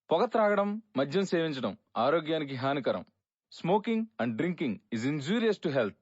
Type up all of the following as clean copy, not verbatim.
పొగ త్రాగడం, మద్యం సేవించడం ఆరోగ్యానికి హానికరం. Smoking and drinking is injurious to health.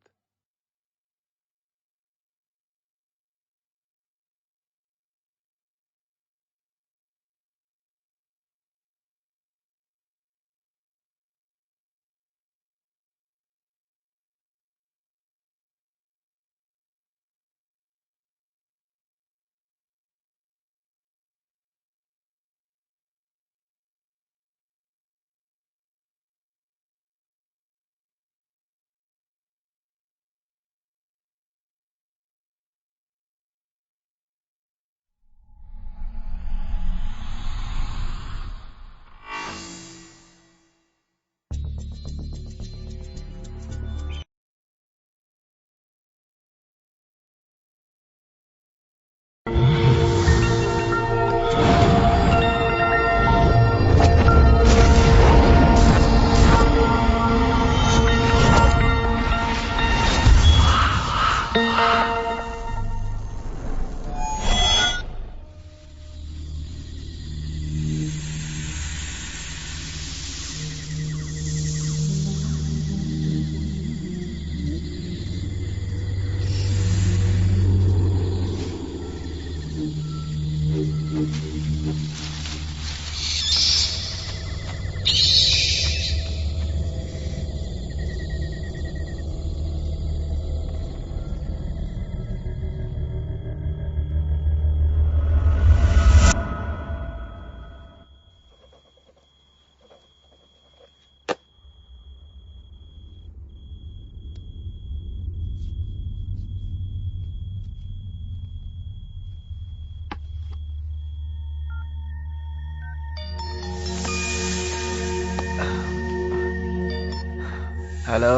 Hello,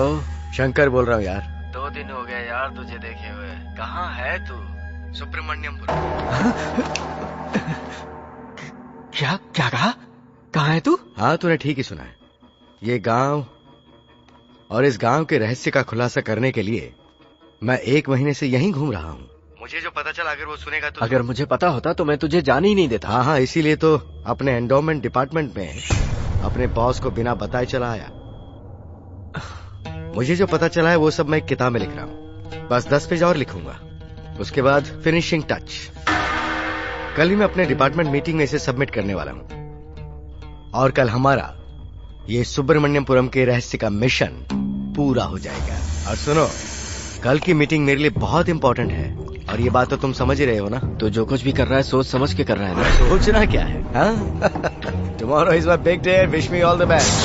Shankar बोल रहा हूँ यार। 2 दिन हो गए यार तुझे देखे हुए। कहाँ है तू? सुब्रमण्यमपुरम। क्या क्या कहा? कहाँ है तू? हाँ, तूने ठीक ही सुना है। ये गांव और इस गांव के रहस्य का खुलासा करने के लिए मैं 1 महीने से यहीं घूम रहा हूँ। मुझे जो पता चला, अगर वो सुनेगा तो अगर मुझे पता होता तो मैं तुझे जाने ही नहीं देता। हाँ, इसीलिए तो अपने एंडोमेंट डिपार्टमेंट में अपने बॉस को बिना बताए चला आया। मुझे जो पता चला है वो सब मैं एक किताब में लिख रहा हूँ। बस 10 पेज और लिखूंगा, उसके बाद फिनिशिंग टच। कल ही मैं अपने डिपार्टमेंट मीटिंग में इसे सबमिट करने वाला हूँ और कल हमारा ये सुब्रमण्यपुरम के रहस्य का मिशन पूरा हो जाएगा। और सुनो, कल की मीटिंग मेरे लिए बहुत इंपॉर्टेंट है और ये बात तो तुम समझ ही रहे हो ना। तो जो कुछ भी कर रहा है सोच समझ के कर रहा है ना। सोचना क्या है? Tomorrow is my big day, wish me all the best.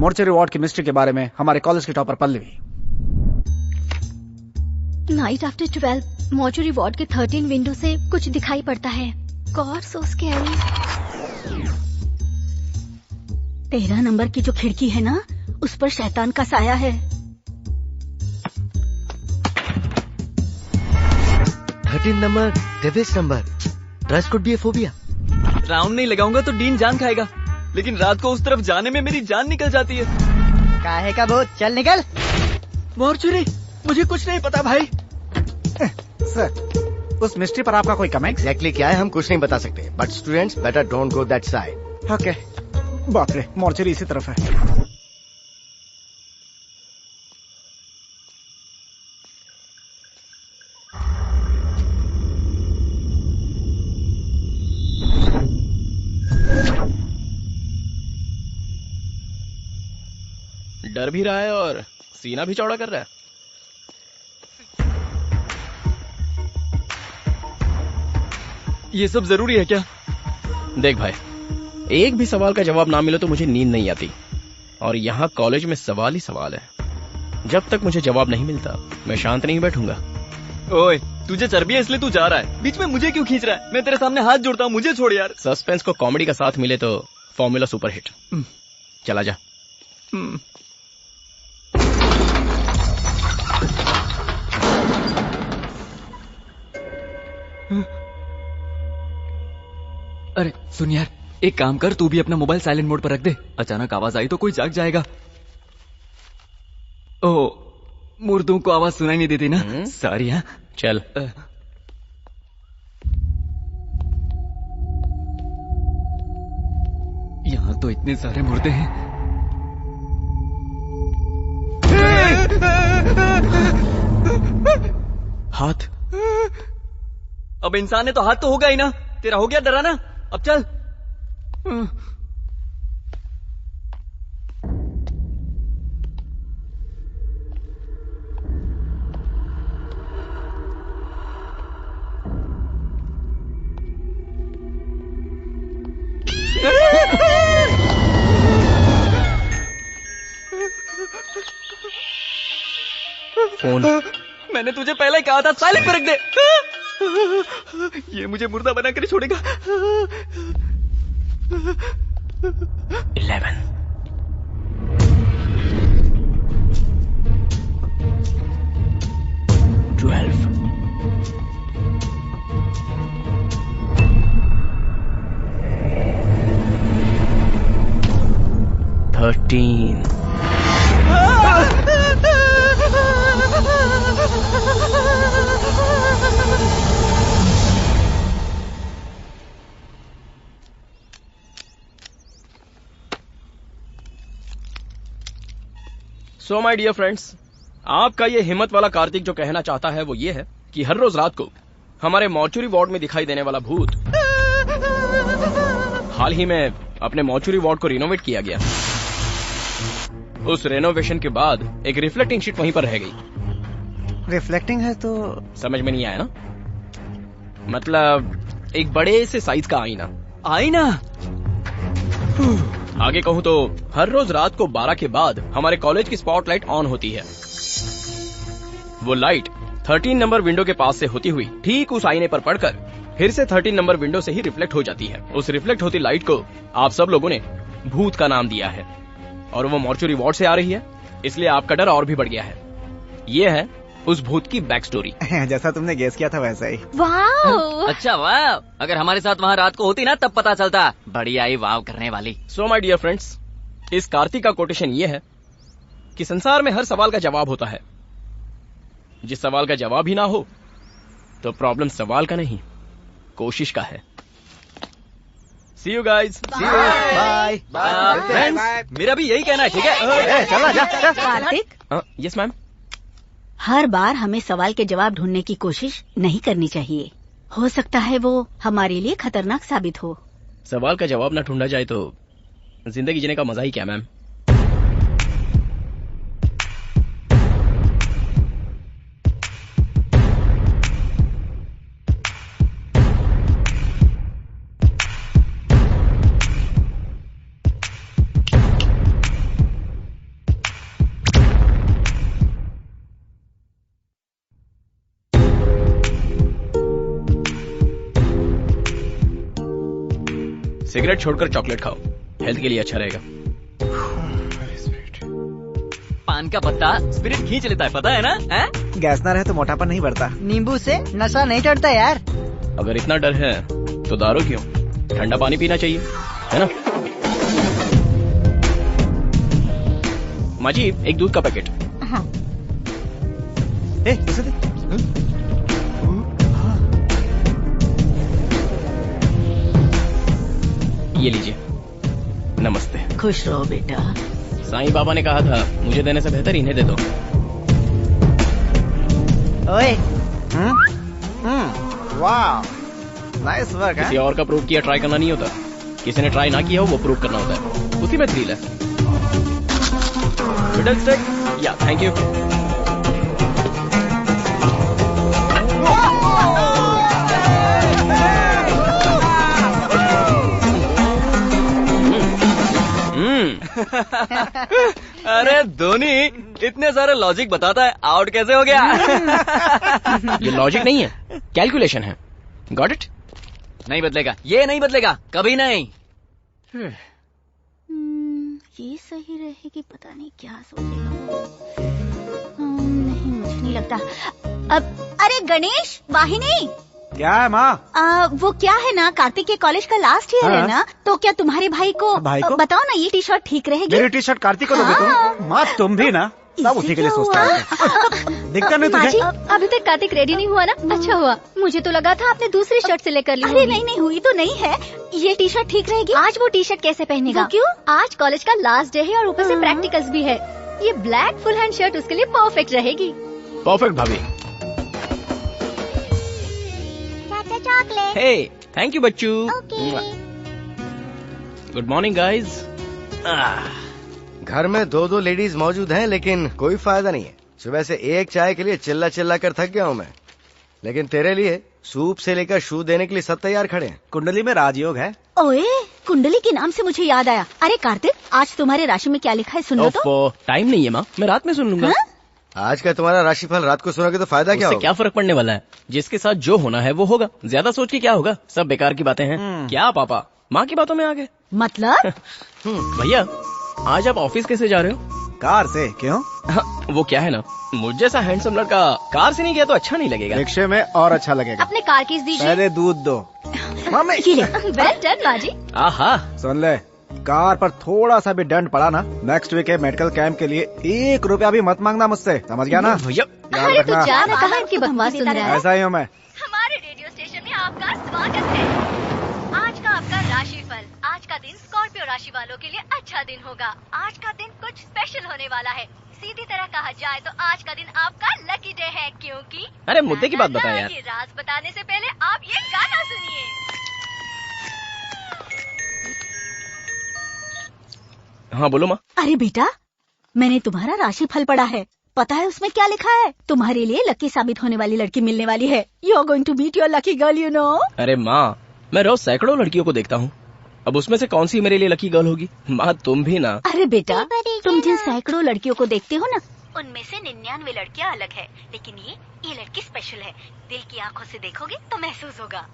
Mortuary ward की मिस्ट्री के बारे में हमारे कॉलेज की topper Pallavi. Night after 12 mortuary ward के 13 विंडो से कुछ दिखाई पड़ता है। गॉड सो स्कैरी। 13 नंबर की जो खिड़की है ना, उस पर शैतान का साया है। 13 number, devil's number. Trust could be a phobia. Round नहीं लगाऊंगा तो डीन जान खाएगा, लेकिन रात को उस तरफ जाने में मेरी जान निकल जाती है। काहे का भूत, चल निकल। मॉर्चरी, मुझे कुछ नहीं पता भाई। सर, उस मिस्ट्री पर आपका कोई कमेंट? एग्जैक्टली क्या है हम कुछ नहीं बता सकते, but students better don't go that side. Okay. बाप रे, मोर्चरी इसी तरफ है। डर भी रहा है और सीना भी चौड़ा कर रहा है। ये सब जरूरी है क्या? देख भाई, एक भी सवाल का जवाब ना मिले तो मुझे नींद नहीं आती, और यहाँ कॉलेज में सवाल ही सवाल है। जब तक मुझे जवाब नहीं मिलता मैं शांत नहीं बैठूंगा। ओए, तुझे चर्बी है इसलिए तू जा रहा है, बीच में मुझे क्यों खींच रहा है? मैं तेरे सामने हाथ जोड़ता हूँ, मुझे छोड़ यार। सस्पेंस को कॉमेडी का साथ मिले तो फॉर्मूला सुपर हिट। चला जा। अरे सुन यार, एक काम कर, तू भी अपना मोबाइल साइलेंट मोड पर रख दे। अचानक आवाज आई तो कोई जाग जाएगा। ओ, मुर्दों को आवाज सुनाई नहीं देती ना। सॉरी। हाँ चल। यहाँ तो इतने सारे मुर्दे हैं। हाथ। अब इंसान है तो हाथ तो होगा ही ना। तेरा हो गया डराना, अब चल। फोन। मैंने तुझे पहले ही कहा था साइलेंट पे रख दे। ये मुझे मुर्दा बनाकर छोड़ेगा। 11 12 13 सो माय डियर फ्रेंड्स, आपका ये हिम्मत वाला कार्तिक जो कहना चाहता है वो ये है कि हर रोज रात को हमारे मॉर्चुरी वार्ड में दिखाई देने वाला भूत हाल ही में अपने मॉर्चुरी वार्ड को रिनोवेट किया गया। उस रेनोवेशन के बाद एक रिफ्लेक्टिंग शीट वहीं पर रह गई। रिफ्लेक्टिंग है तो समझ में नहीं आया ना? मतलब एक बड़े से साइज का आईना। आईना? आगे कहूं तो हर रोज रात को 12 के बाद हमारे कॉलेज की स्पॉटलाइट ऑन होती है। वो लाइट 13 नंबर विंडो के पास से होती हुई ठीक उस आईने पर पड़कर फिर से 13 नंबर विंडो से ही रिफ्लेक्ट हो जाती है। उस रिफ्लेक्ट होती लाइट को आप सब लोगों ने भूत का नाम दिया है, और वो मॉर्चुरी वार्ड से आ रही है, इसलिए आपका डर और भी बढ़ गया है। ये है उस भूत की बैक स्टोरी। जैसा तुमने गेस किया था वैसा ही। वाह। अच्छा वाह, अगर हमारे साथ वहाँ रात को होती ना तब पता चलता। बड़ी आई वाव करने वाली। सो माय डियर फ्रेंड्स, इस कार्तिक का कोटेशन ये है कि संसार में हर सवाल का जवाब होता है। जिस सवाल का जवाब ही ना हो तो प्रॉब्लम सवाल का नहीं, कोशिश का है। See you guys. Bye. Friends, मेरा भी यही कहना है, ठीक है? चला जा। Kartik, yes ma'am. हर बार हमें सवाल के जवाब ढूंढने की कोशिश नहीं करनी चाहिए। हो सकता है वो हमारे लिए खतरनाक साबित हो। सवाल का जवाब ना ढूंढा जाए तो जिंदगी जीने का मजा ही क्या मैम? सिगरेट छोड़कर चॉकलेट खाओ, हेल्थ के लिए अच्छा रहेगा। पान का पत्ता स्पिरिट खींच लेता है, पता है ना? गैस ना रहे तो मोटापा नहीं बढ़ता। नींबू से नशा नहीं चढ़ता यार। अगर इतना डर है तो दारू क्यों? ठंडा पानी पीना चाहिए, है ना? माँ जी, एक दूध का पैकेट। हाँ। इसे दे। ये लीजिए। नमस्ते। खुश रहो बेटा। साईं बाबा ने कहा था मुझे देने से बेहतर इन्हें दे दो। ओए, वाह, नाइस वर्क किसी और का प्रूव किया ट्राई करना नहीं होता, किसी ने ट्राई ना किया हो वो प्रूव करना होता है, उसी में थ्रिल है। मिडल स्टिक, या थैंक यू। अरे धोनी इतने सारे लॉजिक बताता है, आउट कैसे हो गया? ये लॉजिक नहीं है, कैलकुलेशन है। Got it? नहीं बदलेगा, ये नहीं बदलेगा, कभी नहीं। ये सही रहेगी, पता नहीं क्या सोचेगा। नहीं, मुझे नहीं लगता। अब अरे गणेश, वाहिनी, क्या है माँ? वो क्या है ना, कार्तिक के कॉलेज का लास्ट ईयर है ना, तो क्या तुम्हारे भाई को बताओ ना, ये टी शर्ट ठीक रहेगी? मेरी टी शर्ट कार्तिक को दोगे तुम? माँ तुम भी ना, सब उसी के लिए सोचता है। दिखता नहीं तुझे? अभी तक कार्तिक रेडी नहीं हुआ ना? अच्छा हुआ, मुझे तो लगा था आपने दूसरी शर्ट सिलेक्ट कर ली। अरे नहीं, हुई तो नहीं है। ये टी शर्ट ठीक रहेगी? आज वो टी शर्ट कैसे पहनेगा? वो क्यों? आज कॉलेज का लास्ट डे है और ऊपर से प्रैक्टिकल्स भी है। ये ब्लैक फुल हैंड शर्ट उसके लिए परफेक्ट रहेगी। परफेक्ट भाभी। चॉकलेट। हे, थैंक यू बच्चू। Good morning guys. घर में दो लेडीज मौजूद हैं, लेकिन कोई फायदा नहीं है। सुबह से एक चाय के लिए चिल्ला कर थक गया हूँ मैं, लेकिन तेरे लिए सूप से लेकर शू देने के लिए सब तैयार खड़े हैं। कुंडली में राजयोग है। ओए, कुंडली के नाम से मुझे याद आया। अरे कार्तिक, आज तुम्हारे राशि में क्या लिखा है, सुन लो तो। टाइम नहीं है माँ, मैं रात में सुन लूंगा। हाँ? आज का तुम्हारा राशिफल रात को सुनोगे तो फायदा क्या होगा? क्या फर्क पड़ने वाला है? जिसके साथ जो होना है वो होगा, ज्यादा सोच के क्या होगा? सब बेकार की बातें हैं। क्या पापा माँ की बातों में आ गए? मतलब? भैया, आज आप ऑफिस कैसे जा रहे हो? कार से। क्यों? वो क्या है ना, मुझ जैसा हैंडसम लड़का कार से नहीं गया तो अच्छा नहीं लगेगा। रिक्शे में और अच्छा लगेगा। अपने कार कीज दीजिए। पहले दूध दो। मम्मी वेल डन बाजी। आहा, सुन ले, कार पर थोड़ा सा भी दंड पड़ा ना, नेक्स्ट वीक के मेडिकल कैंप के लिए 1 रुपया भी मत मांगना मुझसे, समझ गया ना? भैया अरे तू जा ना, कहाँ इनकी बकवास सुन रहा है? ऐसा ही हूँ मैं। हमारे रेडियो स्टेशन में आपका स्वागत है। आज का आपका राशिफल। आज का दिन स्कॉर्पियो राशि वालों के लिए अच्छा दिन होगा। आज का दिन कुछ स्पेशल होने वाला है। सीधी तरह कहा जाए तो आज का दिन आपका लकी डे है, क्योंकि अरे मुद्दे की बात बता यार। ये राज बताने से पहले आप ये गाना सुनिए। हाँ बोलो माँ। अरे बेटा, मैंने तुम्हारा राशिफल पढ़ा है। पता है उसमें क्या लिखा है? तुम्हारे लिए लकी साबित होने वाली लड़की मिलने वाली है। You are going to meet your lucky girl, you know. अरे माँ, मैं रोज सैकड़ों लड़कियों को देखता हूँ, अब उसमें से कौन सी मेरे लिए लकी गर्ल होगी? माँ तुम भी ना। अरे बेटा, तुम जिन सैकड़ों लड़कियों को देखते हो ना, उनमें से 99 लड़कियाँ अलग है, लेकिन ये लड़की स्पेशल है। दिल की आंखों से देखोगे तो महसूस होगा।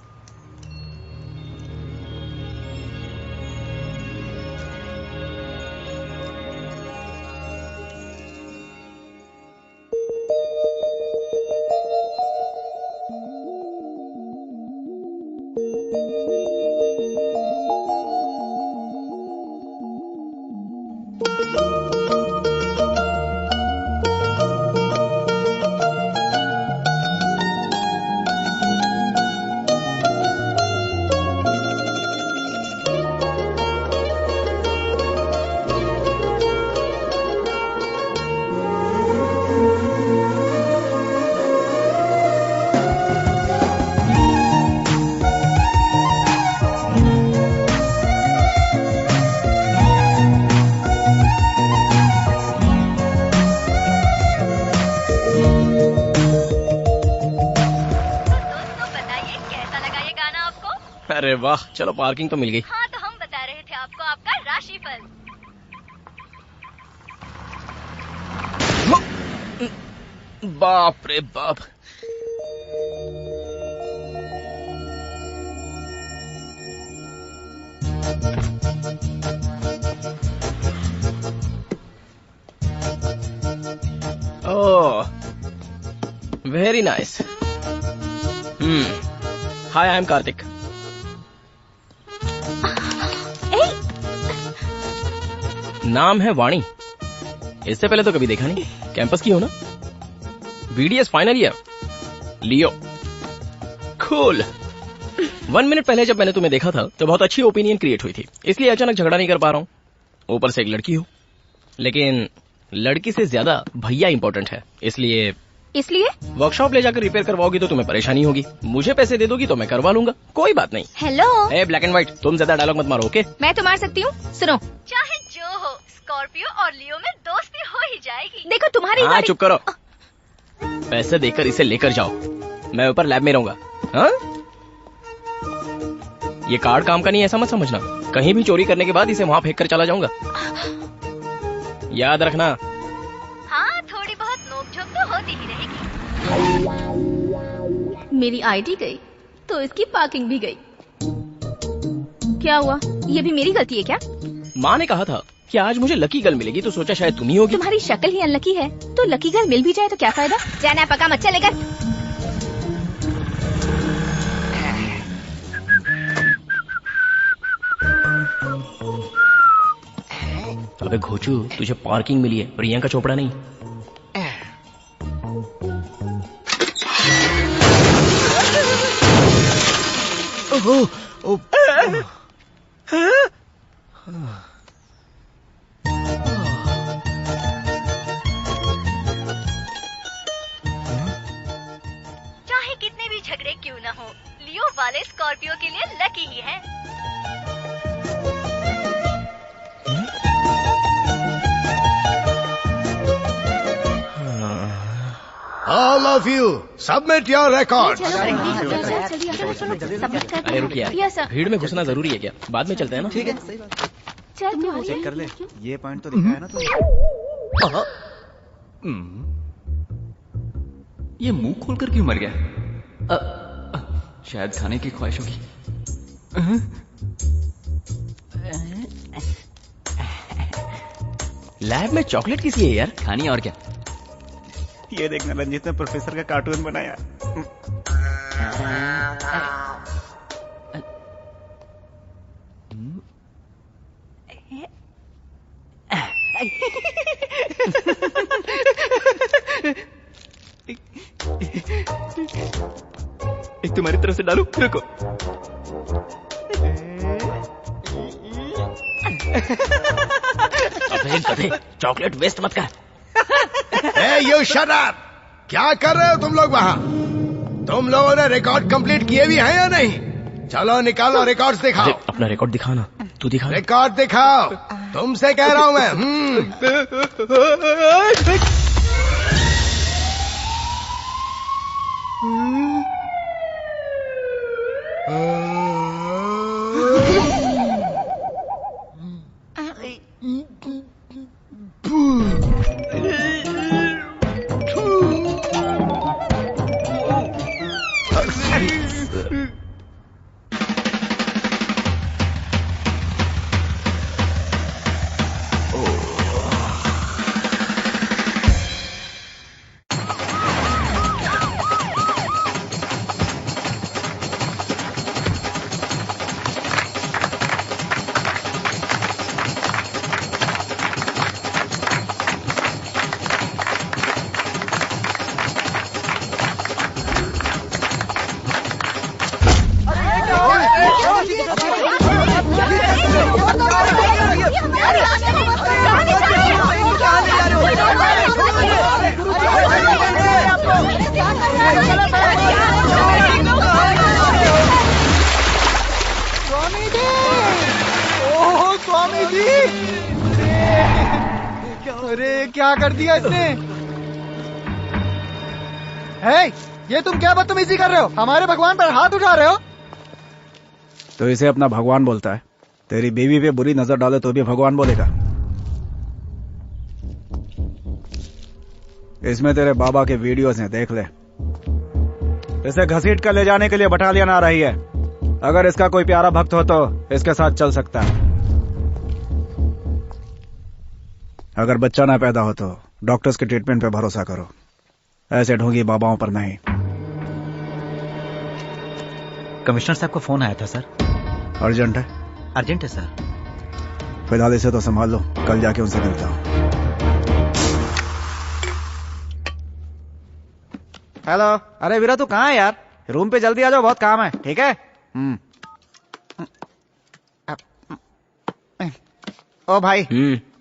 अरे वाह, चलो पार्किंग तो मिल गई। हाँ, तो हम बता रहे थे आपको आपका राशिफल। बाप रे बाप। Oh, very nice. Hi, I am Kartik. नाम है वाणी। इससे पहले तो कभी देखा नहीं। कैंपस की हो ना? BDS final year. Leo. Cool. 1 minute पहले जब मैंने तुम्हें देखा था तो बहुत अच्छी ओपिनियन क्रिएट हुई थी, इसलिए अचानक झगड़ा नहीं कर पा रहा हूँ। ऊपर से एक लड़की हो, लेकिन लड़की से ज्यादा भैया इंपॉर्टेंट है, इसलिए वर्कशॉप ले जाकर रिपेयर करवाओगी तो तुम्हें परेशानी होगी। मुझे पैसे दे दोगी तो मैं करवा लूंगा, कोई बात नहीं। Hello. A black and white, तुम ज्यादा डायलॉग मत मारो, ओके? मैं तो मार सकती हूँ। सुनो, चाहे जो हो, स्कॉर्पियो और लियो में दोस्ती हो ही जाएगी। देखो तुम्हारी हाँ, चुप करो। पैसे देकर इसे लेकर जाओ, मैं ऊपर लैब में रहूंगा। हाँ? ये कार्ड काम का नहीं, ऐसा मत समझना। कहीं भी चोरी करने के बाद इसे वहाँ फेंक कर चला जाऊंगा, याद रखना। हाँ, थोड़ी बहुत नोक-झोंक तो होती ही रहेगी। मेरी आईडी गई तो इसकी पार्किंग भी गई। क्या हुआ? ये भी मेरी गलती है क्या? माँ ने कहा था कि आज मुझे लकी गर्ल मिलेगी, तो सोचा शायद तुम ही होगी। तुम्हारी शक्ल ही अनलकी है, तो लकी गर्ल मिल भी जाए तो क्या फायदा? जाना पका मत चलेगा। अबे घोचू, तुझे पार्किंग मिली है, प्रियंका चोपड़ा नहीं। चाहे कितने भी झगड़े क्यों न हो, लियो वाले स्कॉर्पियो के लिए लकी ही है। All of you, submit your records. अरे रुक यार, भीड़ में घुसना जरूरी है क्या? बाद में चलते हैं ना। ठीक है, चेक कर ले, ये पॉइंट तो दिखा है ना ये मुंह खोलकर क्यों मर गया? शायद खाने की ख्वाहिश होगी। लैब में चॉकलेट किसी है यार? खानी और क्या? ये देखना, रंजीत ने प्रोफेसर का कार्टून बनाया। एक तुम्हारी तरफ से डालू, रुको। अबे गधे, चॉकलेट वेस्ट मत कर। Hey, you shut up! क्या कर रहे हो तुम लोग वहाँ? तुम लोगों ने रिकॉर्ड कंप्लीट किए भी हैं या नहीं? चलो निकालो रिकॉर्ड्स दिखाओ। अपना रिकॉर्ड दिखाना, तू दिखा। रिकॉर्ड दिखाओ, तुमसे कह रहा हूँ मैं। स्वामी जी, अरे क्या कर दिया इसने? है, ये तुम क्या बदतमीजी कर रहे हो? हमारे भगवान पर हाथ उठा रहे हो। तो इसे अपना भगवान बोलता है। तेरी बीवी पे बुरी नजर डाले तो भी भगवान बोलेगा। इसमें तेरे बाबा के वीडियोस हैं, देख ले। इसे घसीट कर ले जाने के लिए बटालियन आ रही है। अगर इसका कोई प्यारा भक्त हो तो इसके साथ चल सकता है। अगर बच्चा ना पैदा हो तो डॉक्टर्स के ट्रीटमेंट पे भरोसा करो, ऐसे ढोंगी बाबाओं पर नहीं। कमिश्नर साहब को फोन आया था सर। अर्जेंट है? अर्जेंट है सर। फिलहाल इसे तो संभाल लो, कल जाके उनसे मिलता हूँ। हेलो। अरे वीरा तू कहाँ है यार? रूम पे जल्दी आ जाओ, बहुत काम है। ठीक है? ओ भाई,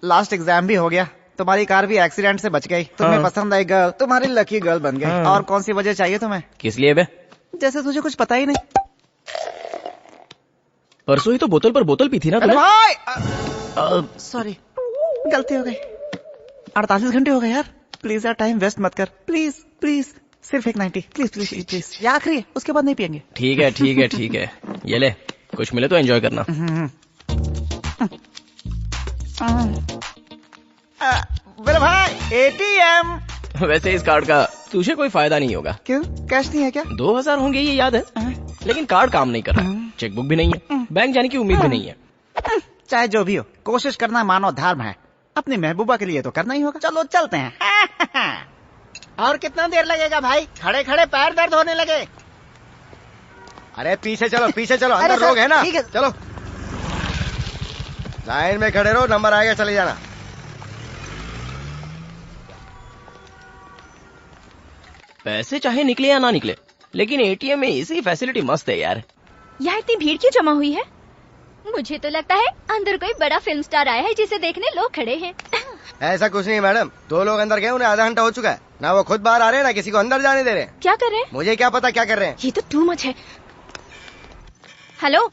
लास्ट एग्जाम भी हो गया, तुम्हारी कार भी एक्सीडेंट से बच गई, तुम्हें पसंद आई गर्ल, तुम्हारी लकी गर्ल बन गई। और कौन सी वजह चाहिए तुम्हें? किस लिए बे? जैसे तुझे कुछ पता ही नहीं। परसों ही तो बोतल पर बोतल पी थी ना तूने? सॉरी, गलती हो गई। 48 घंटे हो गए यार, प्लीज यार टाइम वेस्ट मत कर, प्लीज प्लीज। सिर्फ एक 90, प्लीज प्लीज प्लीज। ये आखिरी है, उसके बाद नहीं पियेंगे। ठीक है ठीक है ठीक है, ये ले, कुछ मिले तो एंजॉय करना। मेरे भाई ATM। वैसे इस कार्ड का तुझे कोई फायदा नहीं होगा। क्यों? कैश नहीं है क्या? 2000 होंगे ये याद है, लेकिन कार्ड काम नहीं कर रहा, चेकबुक भी नहीं है, बैंक जाने की उम्मीद भी नहीं है। चाहे जो भी हो, कोशिश करना मानव धर्म है, अपनी महबूबा के लिए तो करना ही होगा। चलो चलते हैं। और कितना देर लगेगा भाई? खड़े खड़े पैर दर्द होने लगे। अरे पीछे चलो, पीछे चलो, अंदर लोग है ना। चलो लाइन में खड़े रहो, नंबर आएगा चले जाना। पैसे चाहे निकले या ना निकले, लेकिन ATM में इसी फैसिलिटी मस्त है यार। यहाँ इतनी भीड़ क्यों जमा हुई है? मुझे तो लगता है अंदर कोई बड़ा फिल्म स्टार आया है जिसे देखने लोग खड़े हैं। ऐसा कुछ नहीं मैडम, 2 लोग अंदर गए, उन्हें आधा घंटा हो चुका है ना, वो खुद बाहर आ रहे हैं ना किसी को अंदर जाने दे रहे हैं। क्या कर रहे हैं? मुझे क्या पता क्या कर रहे हैं। ये तो टू मच है। Hello,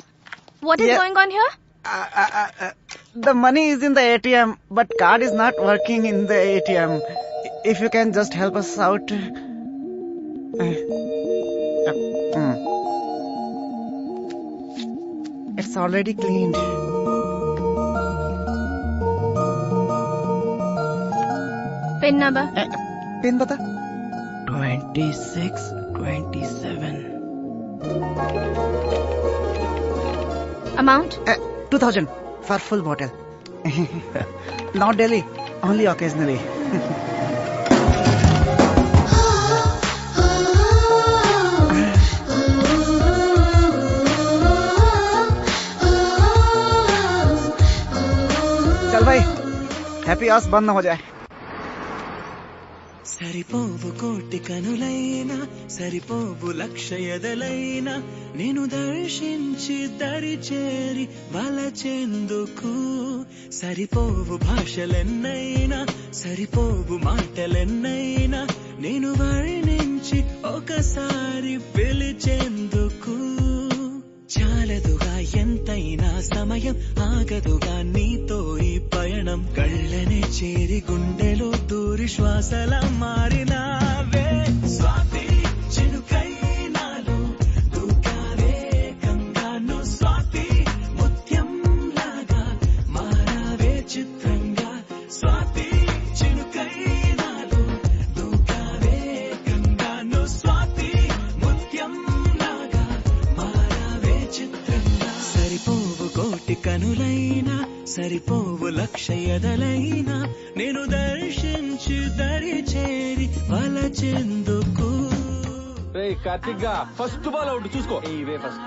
what is going on here? The money is in the ATM, but card is not working in the ATM. If you can just help us out. It's already cleaned. Pin number? Pin बता। 2627। Amount? 2000 for full bottle. Not daily, only occasionally. चल भाई, happy hours बंद ना हो जाए। సరిపోవు కోటి కనులైనా సరిపోవు లక్ష ఎదలైనా నేను దర్శించి దరి చేరి వలచెందుకు సరిపోవు భాషలెన్నైనా సరిపోవు మాటలెన్నైనా నేను వర్ణించి ఒకసారి పిలిచేందుకు చాలదుగా ఎంతైనా సమయం ఆగదుగా నీతో ఈ పయనం కళ్ళనే చేరి గుండెలో దూరి శ్వాసల మారినావే స్వాతి చినుకై నాలో దూకావే గంగాను స్వాతి ముత్యం లాగా మారావే చిత్రంగా స్వాతి చినుకై నాలో దూకావే గంగాను స్వాతి ముత్యం లాగా మారావే చిత్రంగా సరిపోవు కోటి కనులైనా సరిపోవు లక్ష ఎదలైనా నేను దర్శించి దరి చేరి వలచెందుకు. కార్తిక్ గా ఫస్ట్ బాల్ అవుట్ చూసుకో. ఇవే ఫస్ట్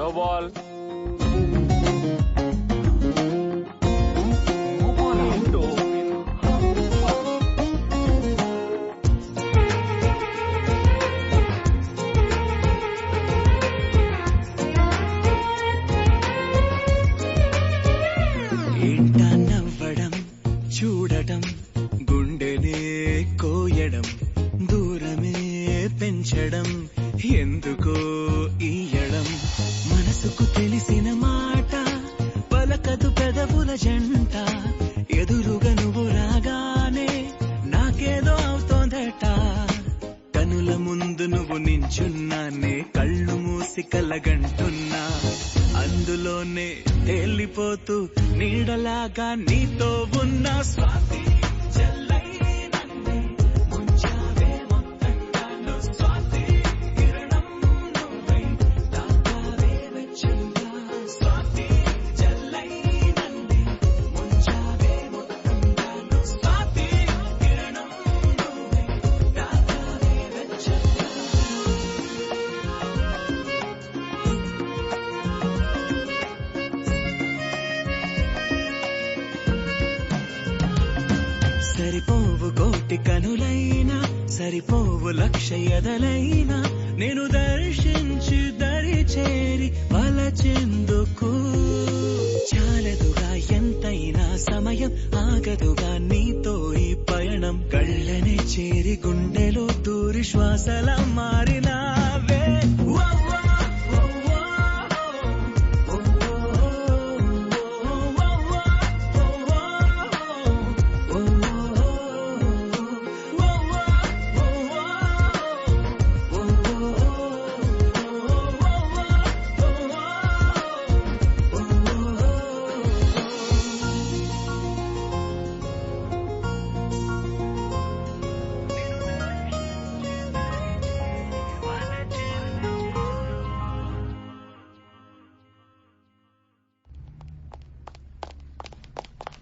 నో బాల్. చూడటం గుండెనే కోయడం దూరమే పెంచడం ఎందుకో ఈయడం మనసుకు తెలిసిన మాట పలకదు పెదవుల జంట ఎదురుగా నువ్వు రాగానే నాకేదో అవుతోందట కనుల ముందు నువ్వు నించున్నానే కళ్ళు మూసి కలగంటున్నా అందులోనే తేలిపోతూ నీడలాగా నీతో ఉన్న స్వాతి సరిపోవు కోటి కనులైనా సరిపోవు లక్ష ఎదలైనా నేను దర్శించి దరి చేరి వలచెందుకు చాలదుగా ఎంతైనా సమయం ఆగదుగా నీతో ఈ పయనం కళ్ళనే చేరి గుండెలో దూరి శ్వాసల మారినావే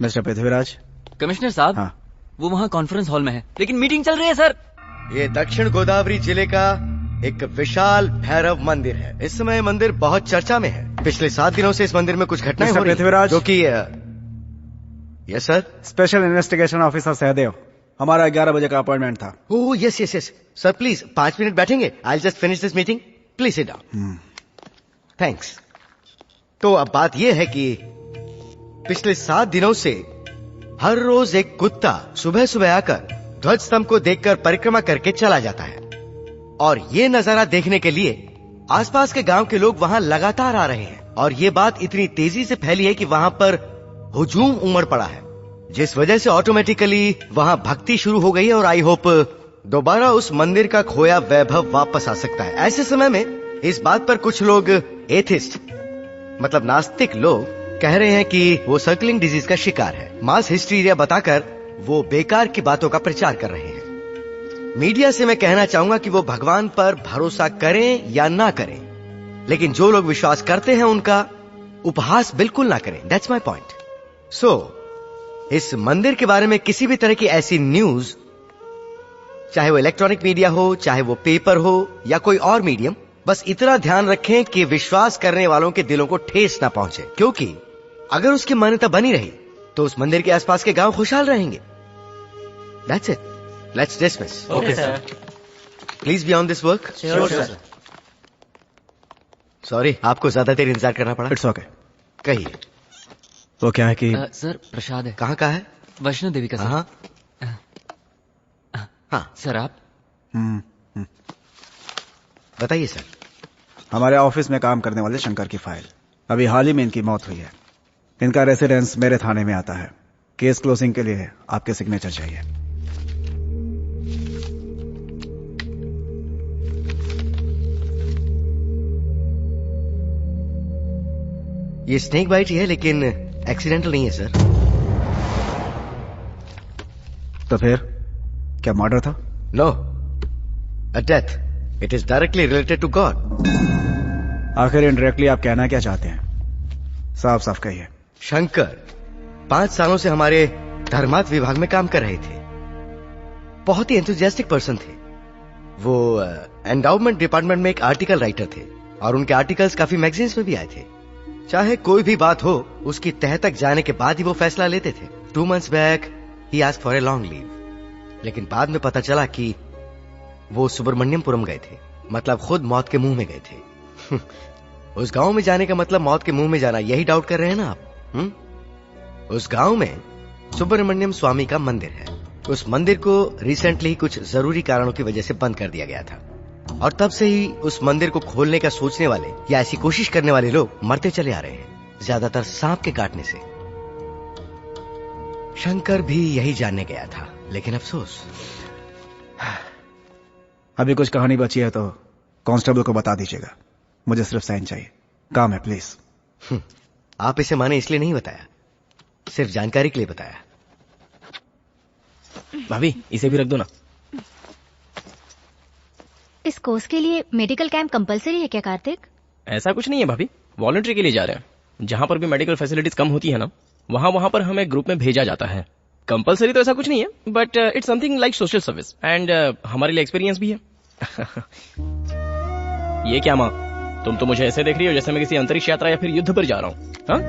मिस्टर पृथ्वीराज। कमिश्नर साहब, हाँ। वो वहाँ कॉन्फ्रेंस हॉल में है, लेकिन मीटिंग चल रही है सर। ये दक्षिण गोदावरी जिले का एक विशाल भैरव मंदिर है। इस समय मंदिर बहुत चर्चा में है। पिछले 7 दिनों से इस मंदिर में कुछ घटनाएं हो रही हैं, पृथ्वीराज, जो कि yes sir. Special investigation officer Sahdev, हमारा 11 बजे का अपॉइंटमेंट था। Oh yes yes yes sir, please 5 minute बैठेंगे? I just finish this meeting, please sit down. Thanks. तो अब बात यह है कि पिछले 7 दिनों से हर रोज एक कुत्ता सुबह सुबह आकर ध्वज स्तंभ को देखकर परिक्रमा करके चला जाता है, और ये नजारा देखने के लिए आसपास के गांव के लोग वहां लगातार आ रहे हैं। और ये बात इतनी तेजी से फैली है कि वहां पर हुजूम उमड़ पड़ा है, जिस वजह से ऑटोमेटिकली वहां भक्ति शुरू हो गई है। और आई होप दोबारा उस मंदिर का खोया वैभव वापस आ सकता है। ऐसे समय में इस बात पर कुछ लोग एथिस्ट मतलब नास्तिक लोग कह रहे हैं कि वो सर्कलिंग डिजीज का शिकार है। मास हिस्टीरिया बताकर वो बेकार की बातों का प्रचार कर रहे हैं। मीडिया से मैं कहना चाहूंगा कि वो भगवान पर भरोसा करें या ना करें, लेकिन जो लोग विश्वास करते हैं उनका उपहास बिल्कुल ना करें। That's my point. सो इस मंदिर के बारे में किसी भी तरह की ऐसी न्यूज, चाहे वो इलेक्ट्रॉनिक मीडिया हो, चाहे वो पेपर हो या कोई और मीडियम, बस इतना ध्यान रखें कि विश्वास करने वालों के दिलों को ठेस ना पहुंचे, क्योंकि अगर उसकी मान्यता बनी रही तो उस मंदिर के आसपास के गांव खुशहाल रहेंगे। That's it. Let's dismiss. Okay, sir. Please be on this work. Sure, sir. Sorry, आपको ज्यादा देर इंतजार करना पड़ा। It's okay. कहिए। वो क्या है कि सर प्रसाद है। कहाँ का है? वैष्णो देवी का। हाँ हाँ सर आप बताइए सर। हमारे ऑफिस में काम करने वाले शंकर की फाइल, अभी हाल ही में इनकी मौत हुई है। इनका रेसिडेंस मेरे थाने में आता है। केस क्लोजिंग के लिए आपके सिग्नेचर चाहिए। ये स्नेक बाइट ही है, लेकिन एक्सीडेंटल नहीं है सर। तो फिर क्या मर्डर था? No, a death. It is directly related to God. आखिर इनडायरेक्टली आप कहना क्या चाहते हैं? साफ साफ कहिए। शंकर 5 सालों से हमारे धर्मार्थ विभाग में काम कर रहे थे। बहुत ही एंथुजियास्टिक पर्सन थे वो। एंडाउमेंट डिपार्टमेंट में एक आर्टिकल राइटर थे, और उनके आर्टिकल्स काफी मैगजीन्स में भी आए थे। चाहे कोई भी बात हो, उसकी तह तक जाने के बाद ही वो फैसला लेते थे। 2 months back he asked for a long leave, लेकिन बाद में पता चला कि वो सुब्रमण्यमपुरम गए थे, मतलब खुद मौत के मुंह में गए थे। उस गांव में जाने का मतलब मौत के मुंह में जाना, यही डाउट कर रहे हैं ना आप? उस गांव में सुब्रमण्यम स्वामी का मंदिर है। उस मंदिर को रिसेंटली कुछ जरूरी कारणों की वजह से बंद कर दिया गया था, और तब से ही उस मंदिर को खोलने का सोचने वाले या ऐसी कोशिश करने वाले लोग मरते चले आ रहे हैं, ज्यादातर सांप के काटने से। शंकर भी यही जानने गया था, लेकिन अफसोस। अभी कुछ कहानी बची है तो कांस्टेबल को बता दीजिएगा। मुझे सिर्फ साइन चाहिए, काम है प्लीज। आप इसे माने इसलिए नहीं बताया, सिर्फ जानकारी के लिए बताया। भाभी इसे भी रख दो ना। इस कोर्स के लिए मेडिकल कैंप कंपलसरी है क्या कार्तिक? ऐसा कुछ नहीं है भाभी, वॉलंटरी के लिए जा रहे हैं। जहां पर भी मेडिकल फैसिलिटीज कम होती है ना, वहां पर हमें ग्रुप में भेजा जाता है। कंपलसरी तो ऐसा कुछ नहीं है, but it's something like social service, and हमारे लिए एक्सपीरियंस भी है। ये क्या माँ, तुम तो मुझे ऐसे देख रही हो जैसे मैं किसी अंतरिक्ष यात्रा या फिर युद्ध पर जा रहा हूँ। हाँ?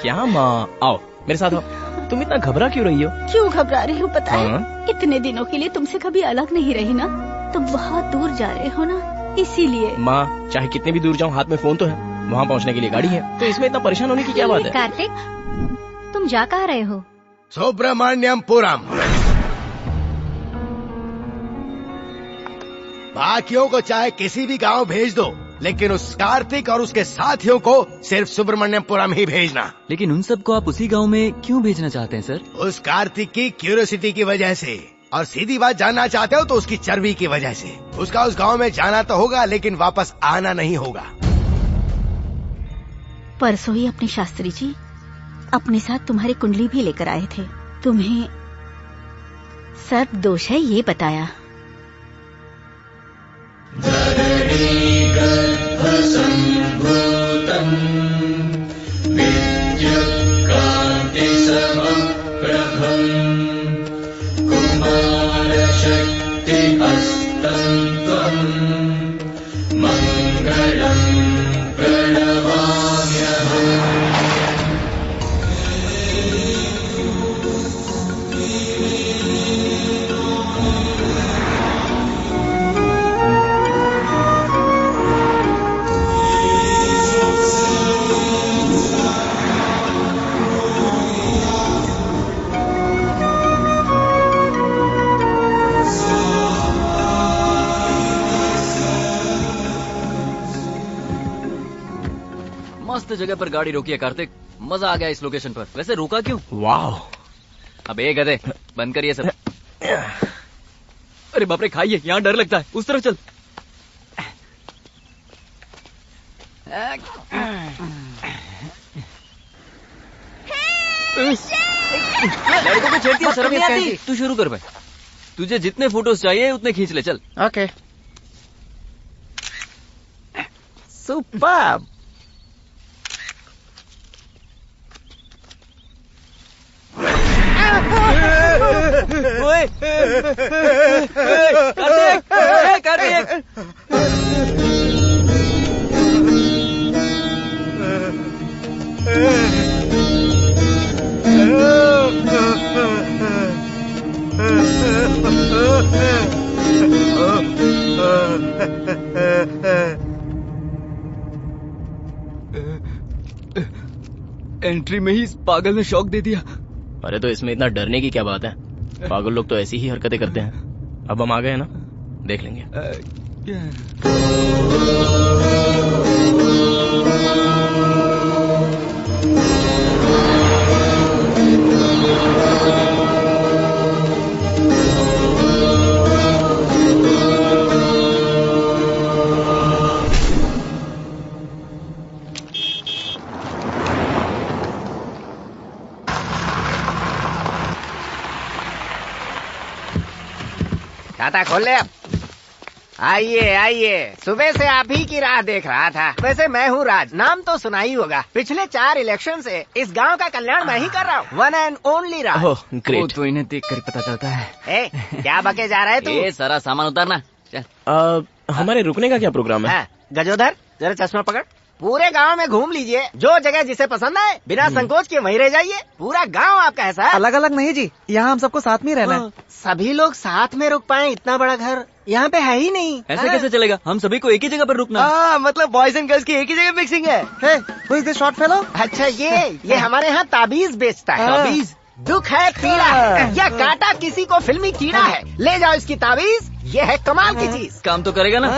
क्या माँ, आओ मेरे साथ आओ। तुम इतना घबरा क्यों रही हो? क्यों घबरा रही हूँ पता है? हाँ? इतने दिनों के लिए तुमसे कभी अलग नहीं रही ना, तुम बहुत दूर जा रहे हो ना, इसीलिए। माँ, चाहे कितने भी दूर जाऊँ, हाथ में फोन तो है, वहाँ पहुँचने के लिए गाड़ी है, तो इसमें इतना परेशान होने की क्या बात है? कार्तिक, तुम जा कहाँ रहे हो? सुब्रमण्यमपुरम। बाकियों को चाहे किसी भी गांव भेज दो, लेकिन उस कार्तिक और उसके साथियों को सिर्फ सुब्रमण्यमपुरम ही भेजना। लेकिन उन सबको आप उसी गांव में क्यों भेजना चाहते हैं सर? उस कार्तिक की क्यूरियोसिटी की वजह से, और सीधी बात जानना चाहते हो तो उसकी चर्बी की वजह से। उसका उस गांव में जाना तो होगा, लेकिन वापस आना नहीं होगा। परसों ही अपने शास्त्री जी अपने साथ तुम्हारी कुंडली भी लेकर आए थे। तुम्हें सर्प दोष है ये बताया। मस्त जगह पर गाड़ी रोकी है कार्तिक, मजा आ गया इस लोकेशन पर। वैसे रोका क्यों? वाह। अब एक गधे, बंद करिए सब। अरे बाप रे, खाइए, यहाँ डर लगता है, उस तरफ चल। लड़कों को छेड़ती है, शर्म नहीं आती? तू शुरू कर भाई, तुझे जितने फोटोज चाहिए उतने खींच ले, चल। ओके। सुपर्ब। ओए, कार्तिक, कार्तिक। एंट्री में ही इस पागल ने शॉक दे दिया। अरे तो इसमें इतना डरने की क्या बात है? पागल लोग तो ऐसी ही हरकतें करते हैं। अब हम आ गए ना, देख लेंगे। खाता खोल ले अब। आइए आइए, सुबह से आप ही की राह देख रहा था। वैसे मैं हूँ राज, नाम तो सुना ही होगा। पिछले 4 इलेक्शन से इस गांव का कल्याण मैं ही कर रहा हूँ। One and only Raj. Oh great. तो इन्हें देख कर पता चलता है। ए, क्या बके जा रहा है तू? ये सारा सामान उतारना, चल। हमारे रुकने का क्या प्रोग्राम है? गजोधर, जरा चश्मा पकड़। पूरे गांव में घूम लीजिए, जो जगह जिसे पसंद आए बिना संकोच के वहीं रह जाइए। पूरा गांव आपका है। अलग अलग नहीं जी, यहाँ हम सबको साथ में रहना है। सभी लोग साथ में रुक पाए, इतना बड़ा घर यहाँ पे है ही नहीं। ऐसे कैसे चलेगा? हम सभी को एक ही जगह पर रुकना। मतलब बॉयज एंड गर्ल्स की एक ही जगह मिक्सिंग है। Who is this short fellow? अच्छा ये हमारे यहाँ ताबीज बेचता है। ताबीज? दुख है, पीड़ा है, या काटा किसी को फिल्मी कीड़ा है, ले जाओ इसकी ताबीज। ये है कमाल की चीज। काम तो करेगा ना?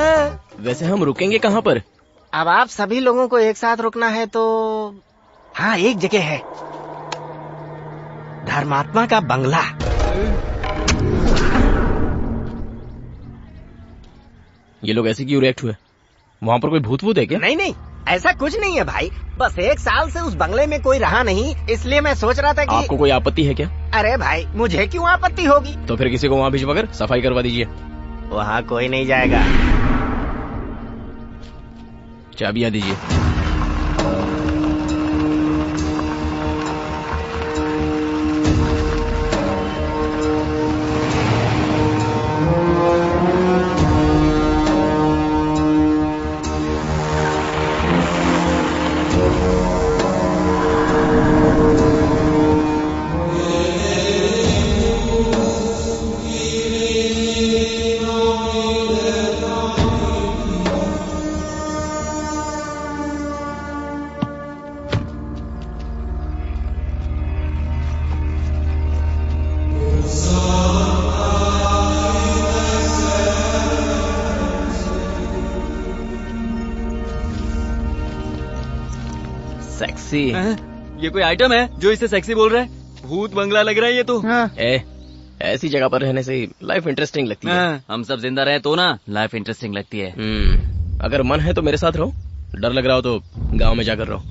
वैसे हम रुकेंगे कहाँ पर? अब आप सभी लोगों को एक साथ रुकना है तो हाँ, एक जगह है, धर्मात्मा का बंगला। ये लोग ऐसे क्यों रिएक्ट हुए? वहाँ पर कोई भूत वूत है क्या? नहीं नहीं, ऐसा कुछ नहीं है भाई। बस 1 साल से उस बंगले में कोई रहा नहीं, इसलिए मैं सोच रहा था कि आपको कोई आपत्ति है क्या? अरे भाई, मुझे क्यों आपत्ति होगी? तो फिर किसी को वहाँ भिजवाकर सफाई करवा दीजिए। वहाँ कोई नहीं जाएगा। चाबियाँ दीजिए। सेक्सी। ये कोई आइटम है जो इसे सेक्सी बोल रहा है? भूत बंगला लग रहा है ये तो। ऐसी जगह पर रहने से लाइफ इंटरेस्टिंग लगती है। हम सब जिंदा रहे तो ना लाइफ इंटरेस्टिंग लगती है। अगर मन है तो मेरे साथ रहो, डर लग रहा हो तो गांव में जाकर रहो।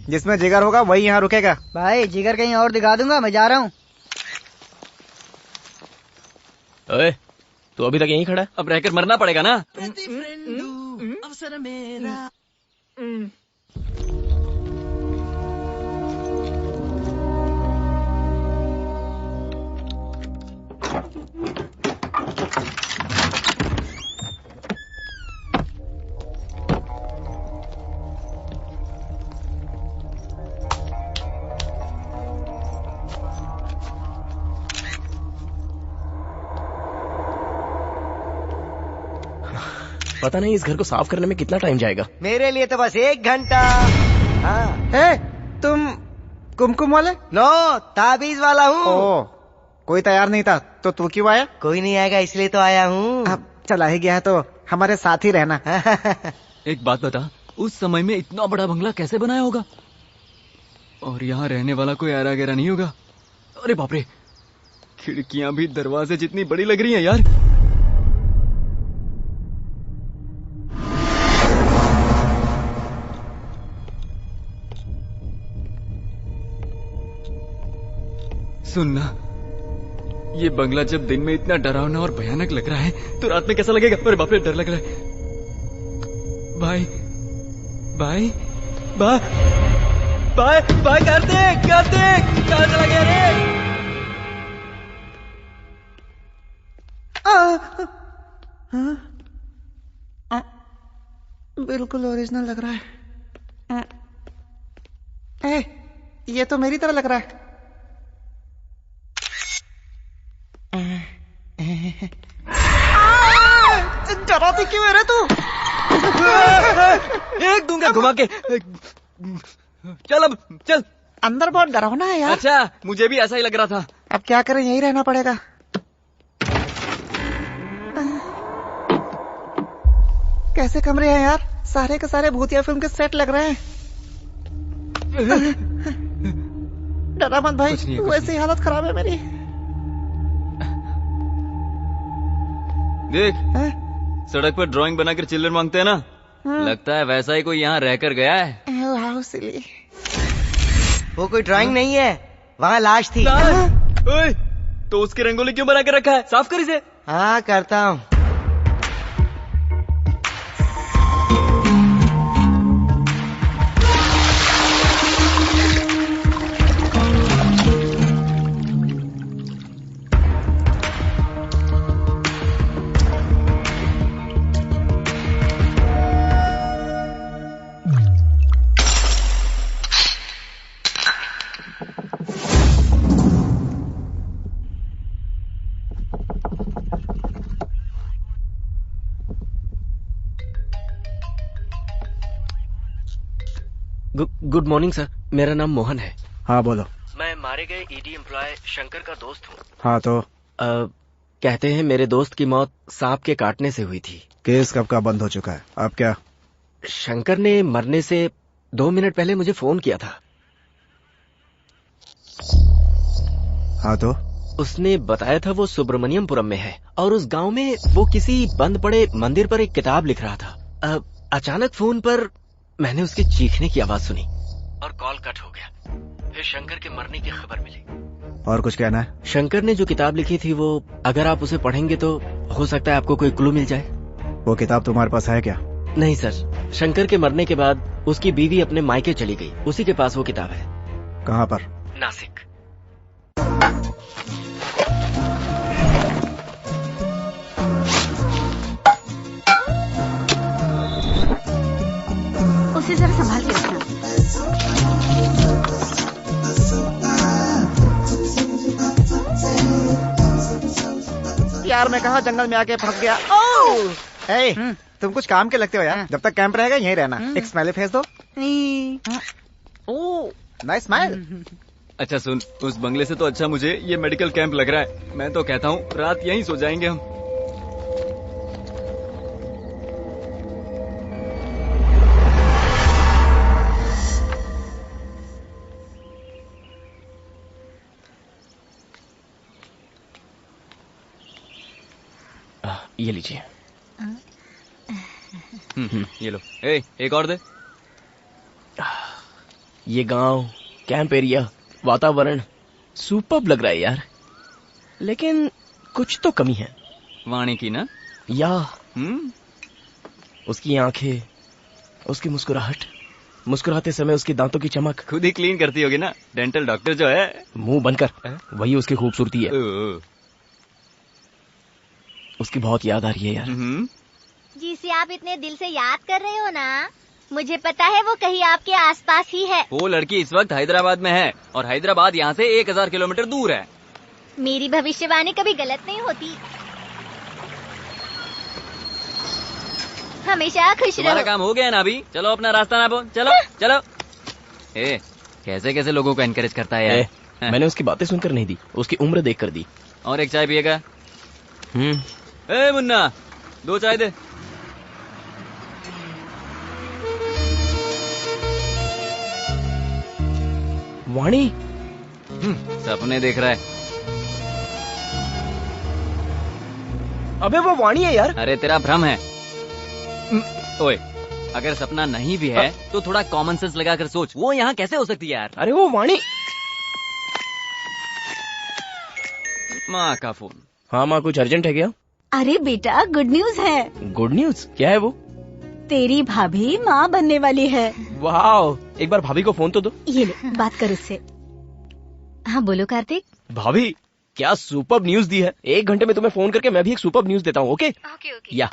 जिसमें जिगर होगा वही यहाँ रुकेगा। भाई जिगर कहीं और दिखा दूंगा, मैं जा रहा हूँ। तू अभी तक यहीं खड़ा है? अब रहकर मरना पड़ेगा ना। अवसर मेरा। पता नहीं इस घर को साफ करने में कितना टाइम जाएगा। मेरे लिए तो बस 1 घंटा। तुम कुमकुम वाले? नो, ताबीज वाला हूँ। कोई तैयार नहीं था तो तू क्यों आया? कोई नहीं आएगा इसलिए तो आया हूँ। अब चला ही गया है तो हमारे साथ ही रहना। एक बात बता, उस समय में इतना बड़ा बंगला कैसे बनाया होगा? और यहाँ रहने वाला कोई आरा गहरा नहीं होगा? अरे बाप रे, खिड़कियां भी दरवाजे जितनी बड़ी लग रही हैं यार। सुनना, ये बंगला जब दिन में इतना डरावना और भयानक लग रहा है तो रात में कैसा लगेगा? अरे बाप रे, डर लग रहा है। भाई भाई भाई भाई भाई, कार्तिक कार्तिक, कहाँ चला गया रे? बिल्कुल ओरिजिनल लग रहा है। ये तो मेरी तरह लग रहा है। डराती क्यों है रे तू? एक दूंगा घुमा के। चल अब चल। अंदर बहुत डरावना है यार। अच्छा, मुझे भी ऐसा ही लग रहा था। अब क्या करें, यही रहना पड़ेगा। कैसे कमरे हैं यार, सारे के सारे भूतिया फिल्म के सेट लग रहे हैं। डरा मत भाई, वैसी हालत खराब है मेरी। देख, सड़क पर ड्राइंग बनाकर चिल्लर मांगते हैं ना, लगता है वैसा ही कोई यहाँ रहकर गया है। How silly. वो कोई ड्राइंग नहीं है, वहाँ लाश थी। ओए, तो उसकी रंगोली क्यों बना के रखा है? साफ कर इसे। हाँ करता हूँ। गुड मॉर्निंग सर, मेरा नाम मोहन है। हाँ बोलो। मैं मारे गए ईडी एम्प्लॉय शंकर का दोस्त हूँ। हाँ तो कहते हैं मेरे दोस्त की मौत सांप के काटने से हुई थी। केस कब का बंद हो चुका है, अब क्या? शंकर ने मरने से 2 मिनट पहले मुझे फोन किया था। हाँ तो? उसने बताया था वो सुब्रमण्यमपुरम में है और उस गांव में वो किसी बंद पड़े मंदिर पर एक किताब लिख रहा था। अचानक फोन पर मैंने उसके चीखने की आवाज सुनी और कॉल कट हो गया। फिर शंकर के मरने की खबर मिली। और कुछ कहना है? शंकर ने जो किताब लिखी थी वो अगर आप उसे पढ़ेंगे तो हो सकता है आपको कोई क्लू मिल जाए। वो किताब तुम्हारे पास है क्या? नहीं सर, शंकर के मरने के बाद उसकी बीवी अपने मायके चली गई, उसी के पास वो किताब है। कहाँ पर? नासिक। उसे जरा संभाल के रखना। यार मैं कहा जंगल में आके फंस गया। तुम कुछ काम के लगते हो यार। जब तक कैंप रहेगा यहीं रहना। एक स्माइली फेस दो। Nice smile. अच्छा सुन, उस बंगले से तो अच्छा मुझे ये मेडिकल कैंप लग रहा है। मैं तो कहता हूँ रात यहीं सो जाएंगे हम। ये लीजिए। ये लो। एक और दे। ये गांव, कैंप एरिया, वातावरण सुपर्ब लग रहा है यार, लेकिन कुछ तो कमी है। वाणी की ना? या उसकी आंखें, उसकी मुस्कुराहट, मुस्कुराते समय उसके दांतों की चमक। खुद ही क्लीन करती होगी ना, डेंटल डॉक्टर जो है। मुंह बंद कर, वही उसकी खूबसूरती है। उसकी बहुत याद आ रही है यार। जिसे आप इतने दिल से याद कर रहे हो ना, मुझे पता है वो कहीं आपके आसपास ही है। वो लड़की इस वक्त हैदराबाद में है और हैदराबाद यहाँ से 1000 किलोमीटर दूर है। मेरी भविष्यवाणी कभी गलत नहीं होती। हमेशा खुश तुम्हारा रहो। काम हो गया ना अभी? चलो अपना रास्ता नापो। चलो चलो। कैसे कैसे लोगों को एनकरेज करता है यार। मैंने उसकी बातें सुनकर नहीं दी, उसकी उम्र देख कर दी। और एक चाय पिएगा? मुन्ना, 2 चाय दे। वाणी सपने देख रहा है। अबे वो वाणी है यार। अरे तेरा भ्रम है। ओए, अगर सपना नहीं भी है तो थोड़ा कॉमन सेंस लगाकर सोच, वो यहाँ कैसे हो सकती है यार? अरे वो वाणी। माँ का फोन। हाँ माँ, कुछ अर्जेंट है क्या? अरे बेटा, गुड न्यूज है। Good news? क्या है वो? तेरी भाभी माँ बनने वाली है। वाह, एक बार भाभी को फोन तो दो। ये ले, बात कर उससे। हाँ बोलो कार्तिक। भाभी, क्या सुपर्ब न्यूज दी है। 1 घंटे में तुम्हें फोन करके मैं भी एक सुपर्ब न्यूज देता हूँ। Okay okay. या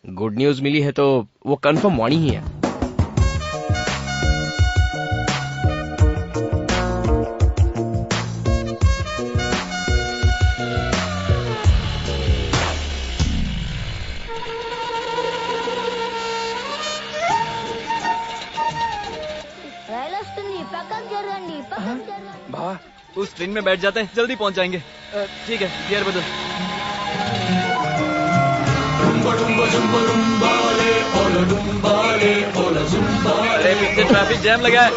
गुड न्यूज मिली है तो वो कंफर्म वाणी ही है। भा, उस ट्रेन में बैठ जाते हैं, जल्दी पहुंच जाएंगे। ठीक है, गियर बदल। अरे पीछे ट्रैफिक जैम लगा है।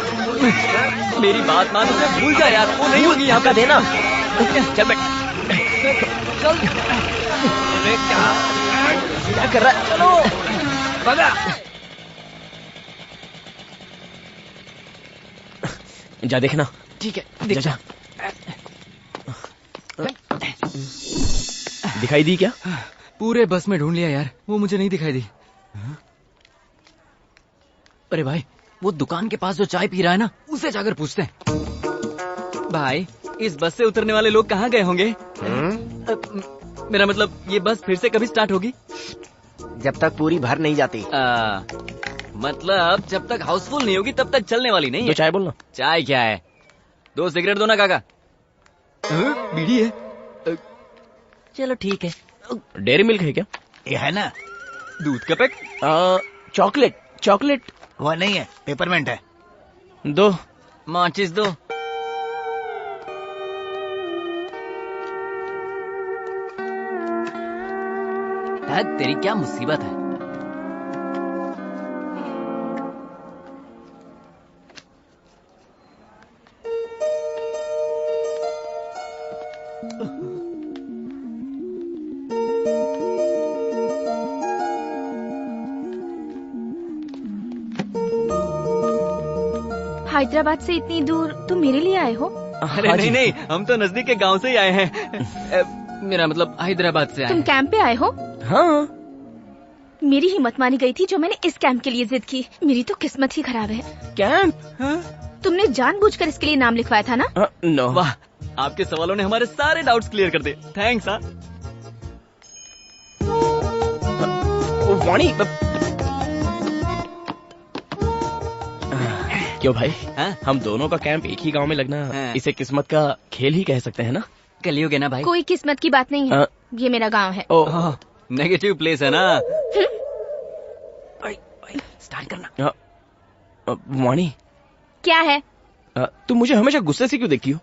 मेरी बात मान, उसे भूल जा यार, वो नहीं होगी यहाँ का देना। चल बैठ। चल। अरे क्या कर रहा है? चलो भगा। जा देखना। ठीक है, जा। दिखाई दी क्या? पूरे बस में ढूंढ लिया यार, वो मुझे नहीं दिखाई दी। अरे भाई, वो दुकान के पास जो चाय पी रहा है ना, उसे जाकर पूछते हैं। भाई, इस बस से उतरने वाले लोग कहाँ गए होंगे? मेरा मतलब, ये बस फिर से कभी स्टार्ट होगी? जब तक पूरी भर नहीं जाती। मतलब जब तक हाउसफुल नहीं होगी तब तक चलने वाली नहीं है। तो चाय बोलना। चाय क्या है? 2 सिगरेट दो ना काका। बीड़ी है। चलो ठीक है। डेयरी मिल्क है क्या? ये है ना। दूध का पैक। चॉकलेट वो नहीं है, पेपरमेंट है। दो। माचिस दो। तेरी क्या मुसीबत है? हैदराबाद से इतनी दूर तुम मेरे लिए आए हो? अरे नहीं, हम तो नजदीक के गांव से ही आए हैं। मेरा मतलब हैदराबाद से आए तुम हैं। कैंप पे आए हो? हाँ। मेरी हिम्मत मानी गई थी जो मैंने इस कैंप के लिए जिद की। मेरी तो किस्मत ही खराब है। कैंप? तुमने जानबूझकर इसके लिए नाम लिखवाया था ना? नो। वाह, आपके सवालों ने हमारे सारे डाउट्स क्लियर कर दिए। थैंक्स। वाणी, क्यों भाई? हम दोनों का कैंप एक ही गांव में लगना, इसे किस्मत का खेल ही कह सकते हैं ना? कलियुग है ना भाई। कोई किस्मत की बात नहीं है। ये मेरा गांव है। नेगेटिव प्लेस है ना। स्टार्ट करना। वाणी, क्या है? तुम मुझे हमेशा गुस्से से क्यों देखती हो?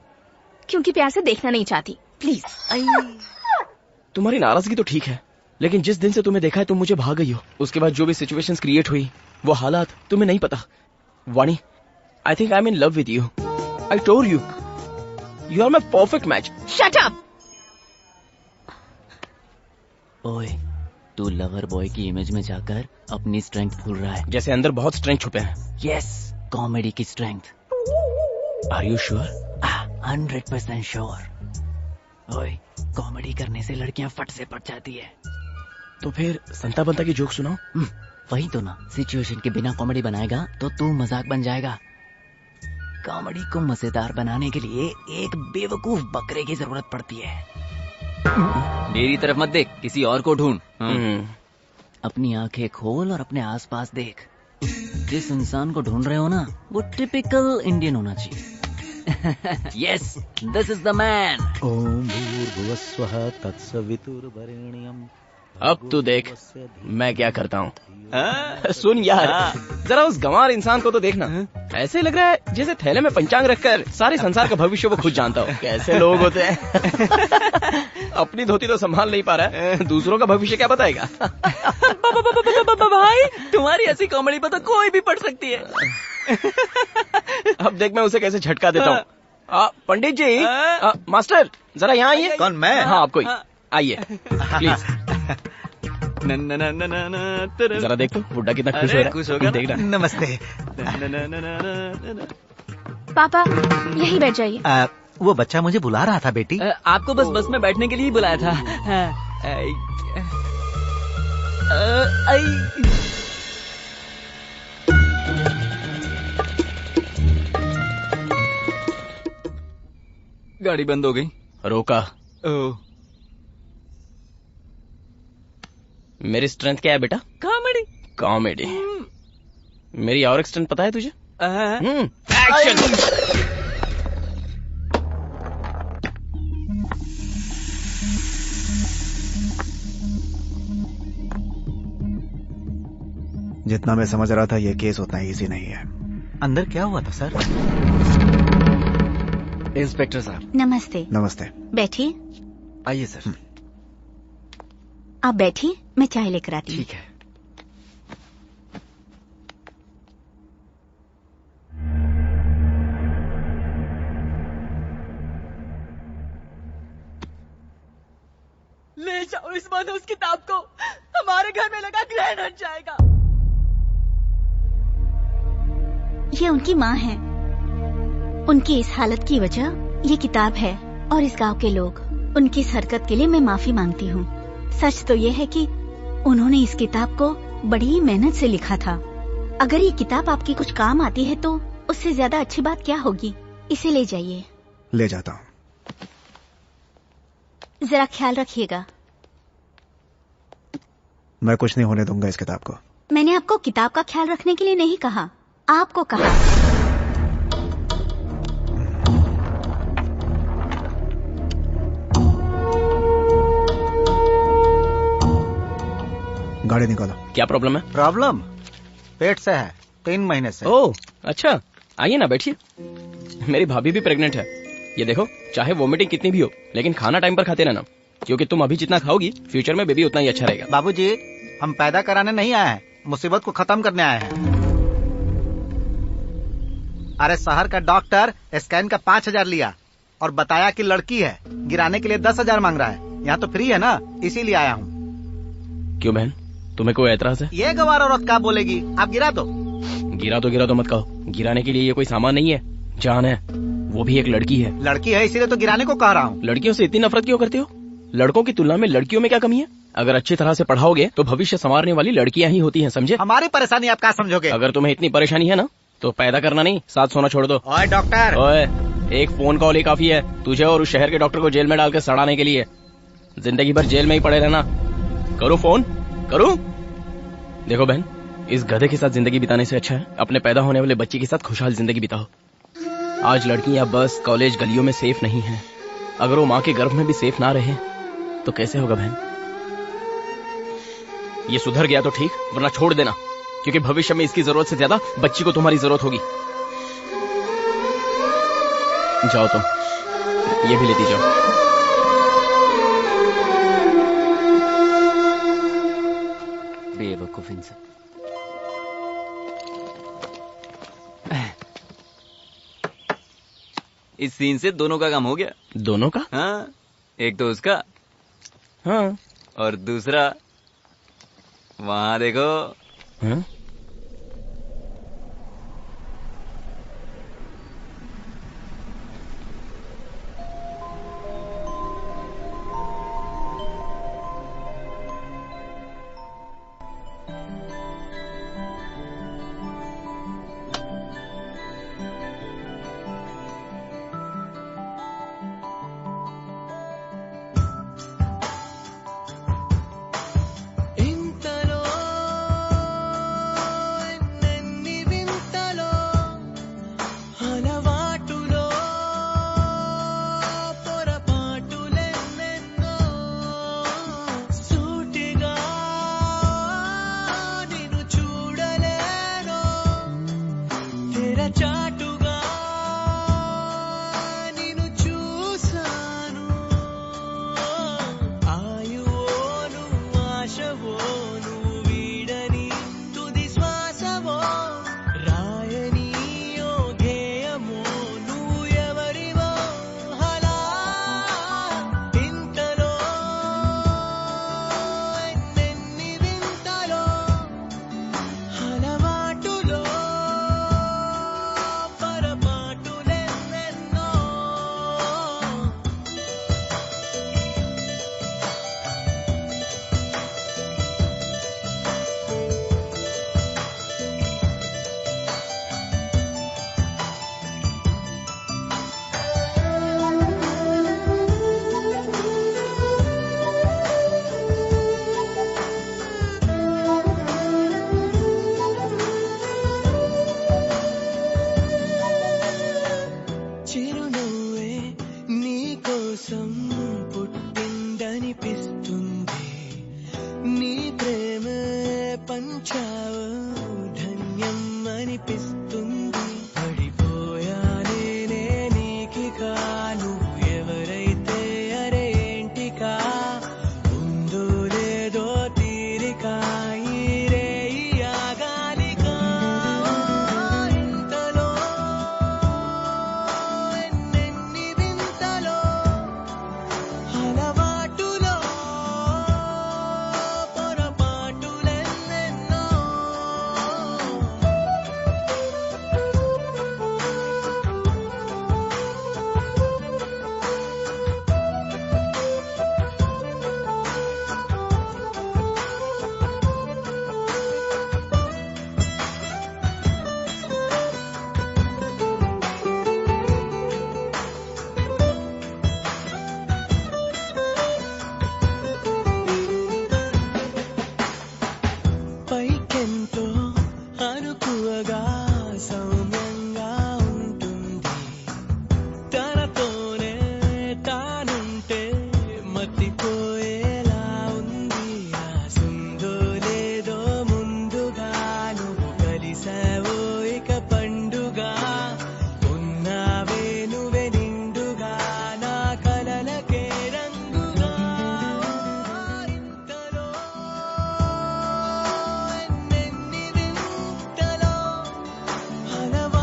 क्योंकि प्यार से देखना नहीं चाहती। प्लीज। तुम्हारी नाराजगी तो ठीक है, लेकिन जिस दिन से तुम्हें देखा है तुम मुझे भाग गई हो। उसके बाद जो भी सिचुएशंस क्रिएट हुई, वो हालात तुम्हें नहीं पता। वाणी, I think I'm in love with you. I told you. You are my perfect match. Shut up! ओए, तू लवर बॉय की इमेज में जाकर अपनी स्ट्रेंथ भूल रहा है। जैसे अंदर बहुत स्ट्रेंथ छुपे हैं। यस, कॉमेडी की strength. Are you sure? 100% sure. ओए, कॉमेडी करने से लड़कियां फट से पट जाती है। तो फिर संता बनता की जोक सुनाओ। वही तो ना, सिचुएशन के बिना कॉमेडी बनाएगा तो तू मजाक बन जाएगा। कॉमेडी को मजेदार बनाने के लिए एक बेवकूफ बकरे की जरूरत पड़ती है। मेरी तरफ मत देख, किसी और को ढूंढ। अपनी आंखें खोल और अपने आसपास देख। जिस इंसान को ढूंढ रहे हो ना, वो टिपिकल इंडियन होना चाहिए। Yes, this is the man. ओम भूर्भुवस्वः तत्सवितुर्वरेण्यम्। अब तू देख मैं क्या करता हूँ। सुन यार, जरा उस गंवार इंसान को तो देखना। ऐसे लग रहा है जैसे थैले में पंचांग रखकर सारे संसार का भविष्य वो खुद जानता हो। कैसे लोग होते हैं। अपनी धोती तो संभाल नहीं पा रहा है, दूसरों का भविष्य क्या बताएगा। भाई, तुम्हारी ऐसी कॉमेडी पर तो कोई भी पढ़ सकती है। अब देख मैं उसे कैसे झटका देता हूँ। पंडित जी, मास्टर जरा यहाँ आइए। कौन, मैं? हाँ आपको ही। आइए प्लीज। जरा देख तो बुड्ढा कितना खुश हो रहा है। खुश हो गया। देखना। नमस्ते। पापा यही बैठ जाइए। वो बच्चा मुझे बुला रहा था बेटी। आपको बस में बैठने के लिए ही बुलाया था। गाड़ी बंद हो गई। रोका। मेरी स्ट्रेंथ क्या है बेटा? कॉमेडी। कॉमेडी। मेरी और एक स्ट्रेंथ पता है तुझे? एक्शन। जितना मैं समझ रहा था ये केस उतना इजी नहीं है। अंदर क्या हुआ था सर? इंस्पेक्टर साहब। नमस्ते। नमस्ते। बैठिए। आइए सर। आप बैठिए, मैं चाय लेकर आती हूँ। ठीक है। ले जाओ इस मनहूस किताब को, हमारे घर में लगा ग्रहण हट जाएगा। ये उनकी माँ है। उनकी इस हालत की वजह ये किताब है और इस गांव के लोग। उनकी इस हरकत के लिए मैं माफी मांगती हूँ। सच तो ये है कि उन्होंने इस किताब को बड़ी मेहनत से लिखा था। अगर ये किताब आपकी कुछ काम आती है तो उससे ज्यादा अच्छी बात क्या होगी। इसे ले जाइए। ले जाता हूँ। जरा ख्याल रखिएगा। मैं कुछ नहीं होने दूंगा इस किताब को। मैंने आपको किताब का ख्याल रखने के लिए नहीं कहा, आपको कहा। गाड़ी निकालो। क्या प्रॉब्लम है? प्रॉब्लम पेट से है, 3 महीने से। ओह अच्छा, आइए ना बैठिए। मेरी भाभी भी प्रेग्नेंट है। ये देखो, चाहे वोमिटिंग कितनी भी हो लेकिन खाना टाइम पर खाते रहना, क्योंकि तुम अभी जितना खाओगी फ्यूचर में बेबी उतना ही अच्छा रहेगा। बाबूजी, हम पैदा कराने नहीं आए हैं, मुसीबत को खत्म करने आए हैं। अरे शहर का डॉक्टर स्कैन का 5,000 लिया और बताया कि लड़की है। गिराने के लिए 10,000 मांग रहा है। यहाँ तो फ्री है ना, इसीलिए आया हूँ। क्यों बहन, तुम्हें कोई एतराज है? ये गवार औरत क्या बोलेगी, आप गिरा दो। गिरा तो मत कहो। गिराने के लिए ये कोई सामान नहीं है, जान है। वो भी एक लड़की है। लड़की है इसीलिए तो गिराने को कह रहा हूँ। लड़कियों से इतनी नफरत क्यों करते हो? लड़कों की तुलना में लड़कियों में क्या कमी है? अगर अच्छी तरह से पढ़ाओगे तो भविष्य संवारने वाली लड़कियां ही होती हैं, समझे? हमारी परेशानी आप क्या समझोगे? अगर तुम्हें इतनी परेशानी है ना तो पैदा करना नहीं, साथ सोना छोड़ दो। ओए डॉक्टर। ओए, एक फोन कॉल ही काफी है तुझे और उस शहर के डॉक्टर को जेल में डालकर सड़ाने के लिए। जिंदगी भर जेल में ही पड़े रहना। करो फोन, करो। देखो बहन, इस गधे के साथ जिंदगी बिताने से अच्छा है अपने पैदा होने वाले बच्चे के साथ खुशहाल जिंदगी बिताओ। आज लड़कियां बस कॉलेज गलियों में सेफ नहीं हैं। अगर वो माँ के गर्भ में भी सेफ ना रहे तो कैसे होगा बहन? ये सुधर गया तो ठीक, वरना छोड़ देना, क्योंकि भविष्य में इसकी जरूरत से ज्यादा बच्ची को तुम्हारी जरूरत होगी। जाओ तुम, ये भी लेती जाओ। बेवकूफ इंसान। इस सीन से दोनों का काम हो गया। दोनों का? हाँ, एक तो उसका। हाँ, और दूसरा वहां देखो। हाँ? హలవా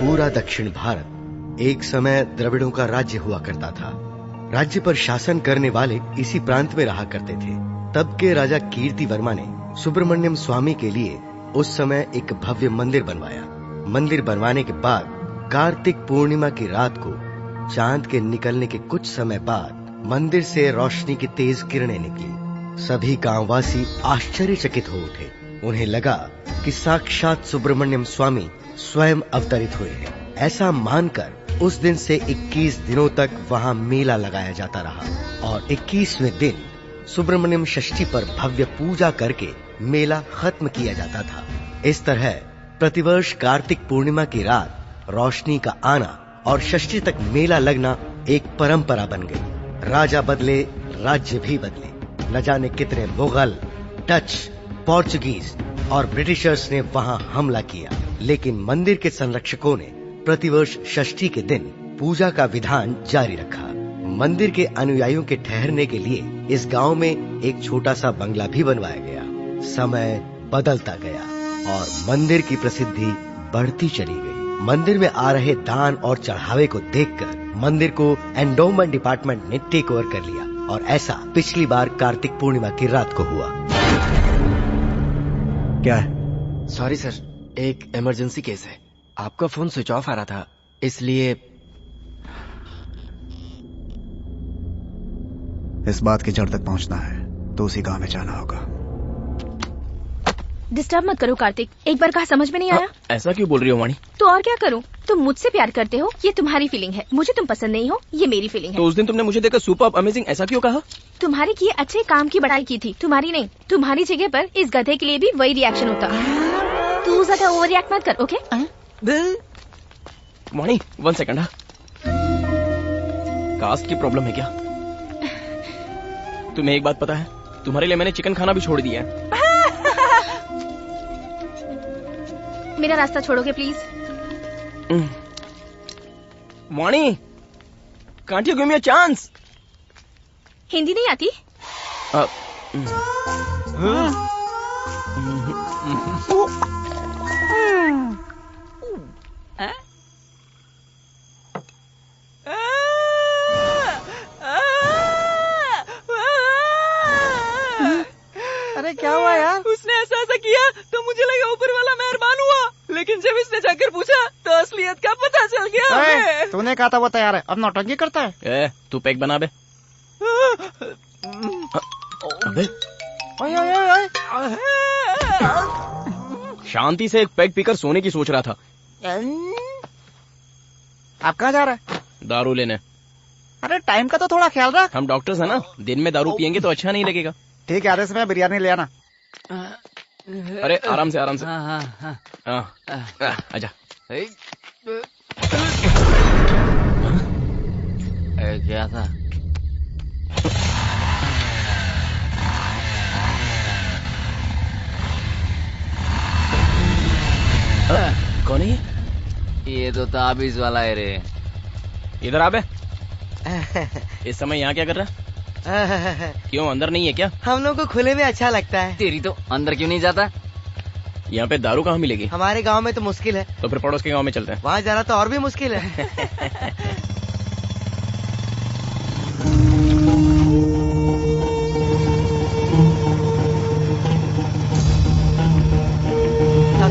पूरा दक्षिण भारत एक समय द्रविड़ों का राज्य हुआ करता था। राज्य पर शासन करने वाले इसी प्रांत में रहा करते थे। तब के राजा कीर्ति वर्मा ने सुब्रमण्यम स्वामी के लिए उस समय एक भव्य मंदिर बनवाया। मंदिर बनवाने के बाद कार्तिक पूर्णिमा की रात को चांद के निकलने के कुछ समय बाद मंदिर से रोशनी की तेज किरणें निकली। सभी गांववासी आश्चर्यचकित हो उठे। उन्हें लगा कि साक्षात सुब्रमण्यम स्वामी स्वयं अवतरित हुए हैं। ऐसा मानकर उस दिन से 21 दिनों तक वहां मेला लगाया जाता रहा और 21वें दिन सुब्रमण्यम षष्ठी पर भव्य पूजा करके मेला खत्म किया जाता था। इस तरह प्रतिवर्ष कार्तिक पूर्णिमा की रात रोशनी का आना और षष्ठी तक मेला लगना एक परंपरा बन गई। राजा बदले, राज्य भी बदले। न जाने कितने मुगल, डच, पोर्चुगीज और ब्रिटिशर्स ने वहां हमला किया, लेकिन मंदिर के संरक्षकों ने प्रतिवर्ष षष्ठी के दिन पूजा का विधान जारी रखा। मंदिर के अनुयायियों के ठहरने के लिए इस गांव में एक छोटा सा बंगला भी बनवाया गया। समय बदलता गया और मंदिर की प्रसिद्धि बढ़ती चली गई। मंदिर में आ रहे दान और चढ़ावे को देखकर मंदिर को एंडोमेंट डिपार्टमेंट ने टेक ओवर कर लिया और ऐसा पिछली बार कार्तिक पूर्णिमा की रात को हुआ। क्या है? सॉरी सर, एक इमरजेंसी केस है। आपका फोन स्विच ऑफ आ रहा था, इसलिए। इस बात की जड़ तक पहुंचना है तो उसी गांव में जाना होगा। डिस्टर्ब मत करो कार्तिक, एक बार कहा समझ में नहीं आया। ऐसा क्यों बोल रही हो वाणी? तो और क्या करूं? तुम मुझसे प्यार करते हो, ये तुम्हारी फीलिंग है। मुझे तुम पसंद नहीं हो, ये मेरी फीलिंग है। तो उस दिन तुमने मुझे देखकर सुपर्ब, अमेजिंग ऐसा क्यों कहा? तुम्हारे किए अच्छे काम की बड़ाई की थी, तुम्हारी नहीं। तुम्हारी जगह पर इस गधे के लिए भी वही रिएक्शन होता। तू ज्यादा ओवर रिएक्ट मत कर, ओके? वाणी, 1 सेकंड। कास्ट की प्रॉब्लम है क्या? तुम्हें एक बात पता है, तुम्हारे लिए मैंने चिकन खाना भी छोड़ दिया है। मेरा रास्ता छोड़ोगे please? Vani, can't you give me a chance? Hindi नहीं आती? अरे क्या हुआ यार? उसने ऐसा किया तो मुझे लगा ऊपर वाला मेहरबान हुआ, लेकिन जब इसने जाकर पूछा तो असलियत का पता चल गया हमें। तूने कहा था वो तैयार है, अब नौटंकी करता है। तू पैक बना बे। अबे शांति से एक पैक पीकर सोने की सोच रहा था। आप कहाँ जा रहा है? दारू लेने। अरे टाइम का तो थोड़ा ख्याल रख। हम डॉक्टर्स हैं ना, दिन में दारू पियेंगे तो अच्छा नहीं लगेगा। ठीक है, आधे समय बिरयानी ले आना। अरे आराम से, आराम से। आजा। क्या था? कौन है ये तो ताबीज वाला है रे। इधर आ बे। इस समय यहाँ क्या कर रहा है? क्यों, अंदर नहीं है क्या? हम लोग को खुले में अच्छा लगता है। तेरी तो अंदर क्यों नहीं जाता? यहाँ पे दारू कहाँ मिलेगी? हमारे गांव में तो मुश्किल है। तो फिर पड़ोस के गांव में चलते हैं। वहाँ जाना तो और भी मुश्किल है।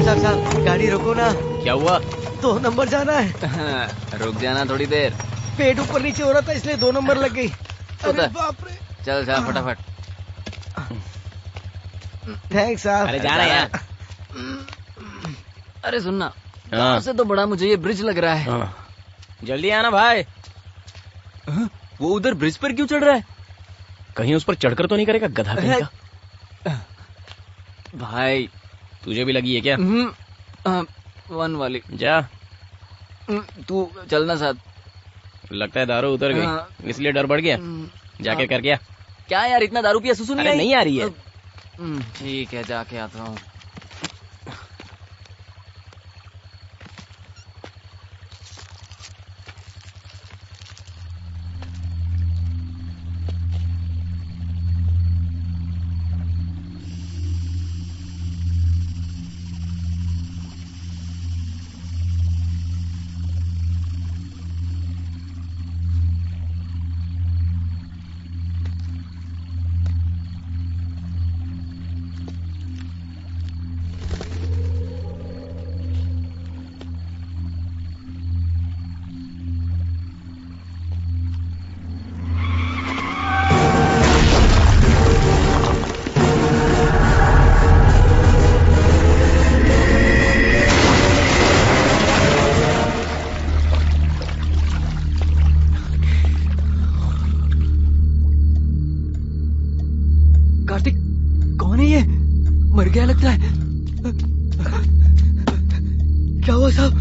साहब, गाड़ी रोको ना। क्या हुआ? 2 नंबर जाना है। रुक जाना थोड़ी देर। पेट ऊपर नीचे हो रहा था इसलिए 2 नंबर लग गई। अरे बाप रे। चल जा फटाफट। थैंक्स साहब। अरे जा रहा है यार। अरे सुनना, गांव से तो बड़ा मुझे ये ब्रिज लग रहा है। जल्दी आना भाई। वो उधर ब्रिज पर क्यों चढ़ रहा है? कहीं उस पर चढ़कर तो नहीं करेगा गधा कहीं का? भाई तुझे भी लगी है क्या? 1 वाली। जा तू चलना साथ। लगता है दारू उतर गई, इसलिए डर बढ़ गया। जाके कर गया। क्या यार, इतना दारू पिया सुसु नहीं आई? नहीं आ रही है। ठीक है, जाके आता हूँ। लगता है। क्या हुआ साहब?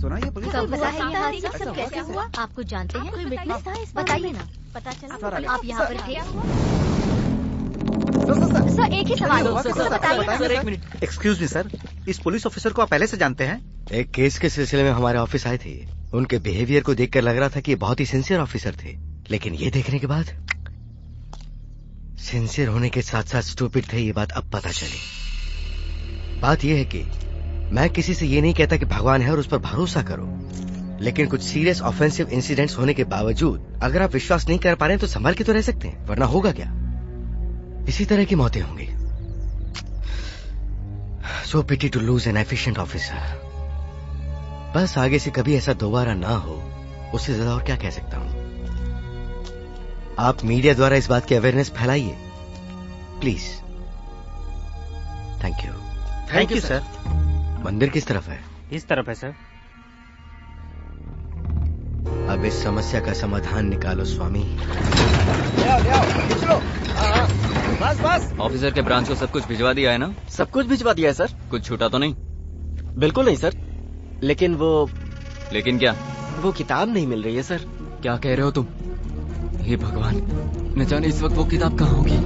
सुना ये पुलिस कब हुआ है ये हादसा? सब कैसे हुआ? आपको जानते हैं? कोई विटनेस था? बताइए ना। पता चला आप यहाँ पर थे? सर एक ही सवाल सर एक मिनट। एक्सक्यूज मी सर, इस पुलिस ऑफिसर को आप पहले से जानते हैं? एक केस के सिलसिले में हमारे ऑफिस आए थे। उनके बिहेवियर को देखकर लग रहा था कि ये बहुत ही सिंसियर ऑफिसर थे, लेकिन ये देखने के बाद सिंसियर होने के साथ साथ स्टूपिड थे, ये बात अब पता चली। बात ये है कि मैं किसी से ये नहीं कहता कि भगवान है और उस पर भरोसा करो, लेकिन कुछ सीरियस ऑफेंसिव इंसिडेंट्स होने के बावजूद अगर आप विश्वास नहीं कर पा रहे हैं तो संभल के तो रह सकते हैं, वरना होगा क्या? इसी तरह की मौतें होंगी। So pity to lose an efficient officer. बस आगे से कभी ऐसा दोबारा ना हो, उससे ज्यादा और क्या कह सकता हूं। आप मीडिया द्वारा इस बात की अवेयरनेस फैलाइए please. Thank you. Thank you sir. मंदिर किस तरफ है? इस तरफ है सर। अब इस समस्या का समाधान निकालो स्वामी। बस बस। ऑफिसर के ब्रांच को सब कुछ भिजवा दिया है ना? सब कुछ भिजवा दिया है सर। कुछ छूटा तो नहीं? बिल्कुल नहीं सर, लेकिन लेकिन क्या? वो किताब नहीं मिल रही है सर। क्या कह रहे हो तुम? हे भगवान, न जाने इस वक्त वो किताब कहाँ होगी।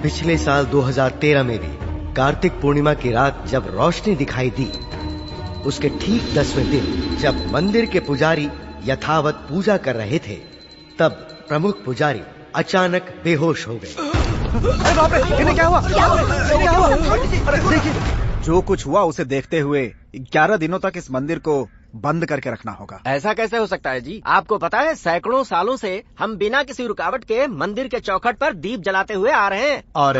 पिछले साल 2013 में भी कार्तिक पूर्णिमा की रात जब रोशनी दिखाई दी, उसके ठीक 10वें दिन जब मंदिर के पुजारी यथावत पूजा कर रहे थे, तब प्रमुख पुजारी अचानक बेहोश हो गए। अरे बाप रे, इन्हें क्या हुआ? क्या हुआ? देखिए, जो कुछ हुआ उसे देखते हुए 11 दिनों तक इस मंदिर को बंद करके रखना होगा। ऐसा कैसे हो सकता है जी? आपको पता है सैकड़ों सालों से हम बिना किसी रुकावट के मंदिर के चौखट पर दीप जलाते हुए आ रहे हैं। और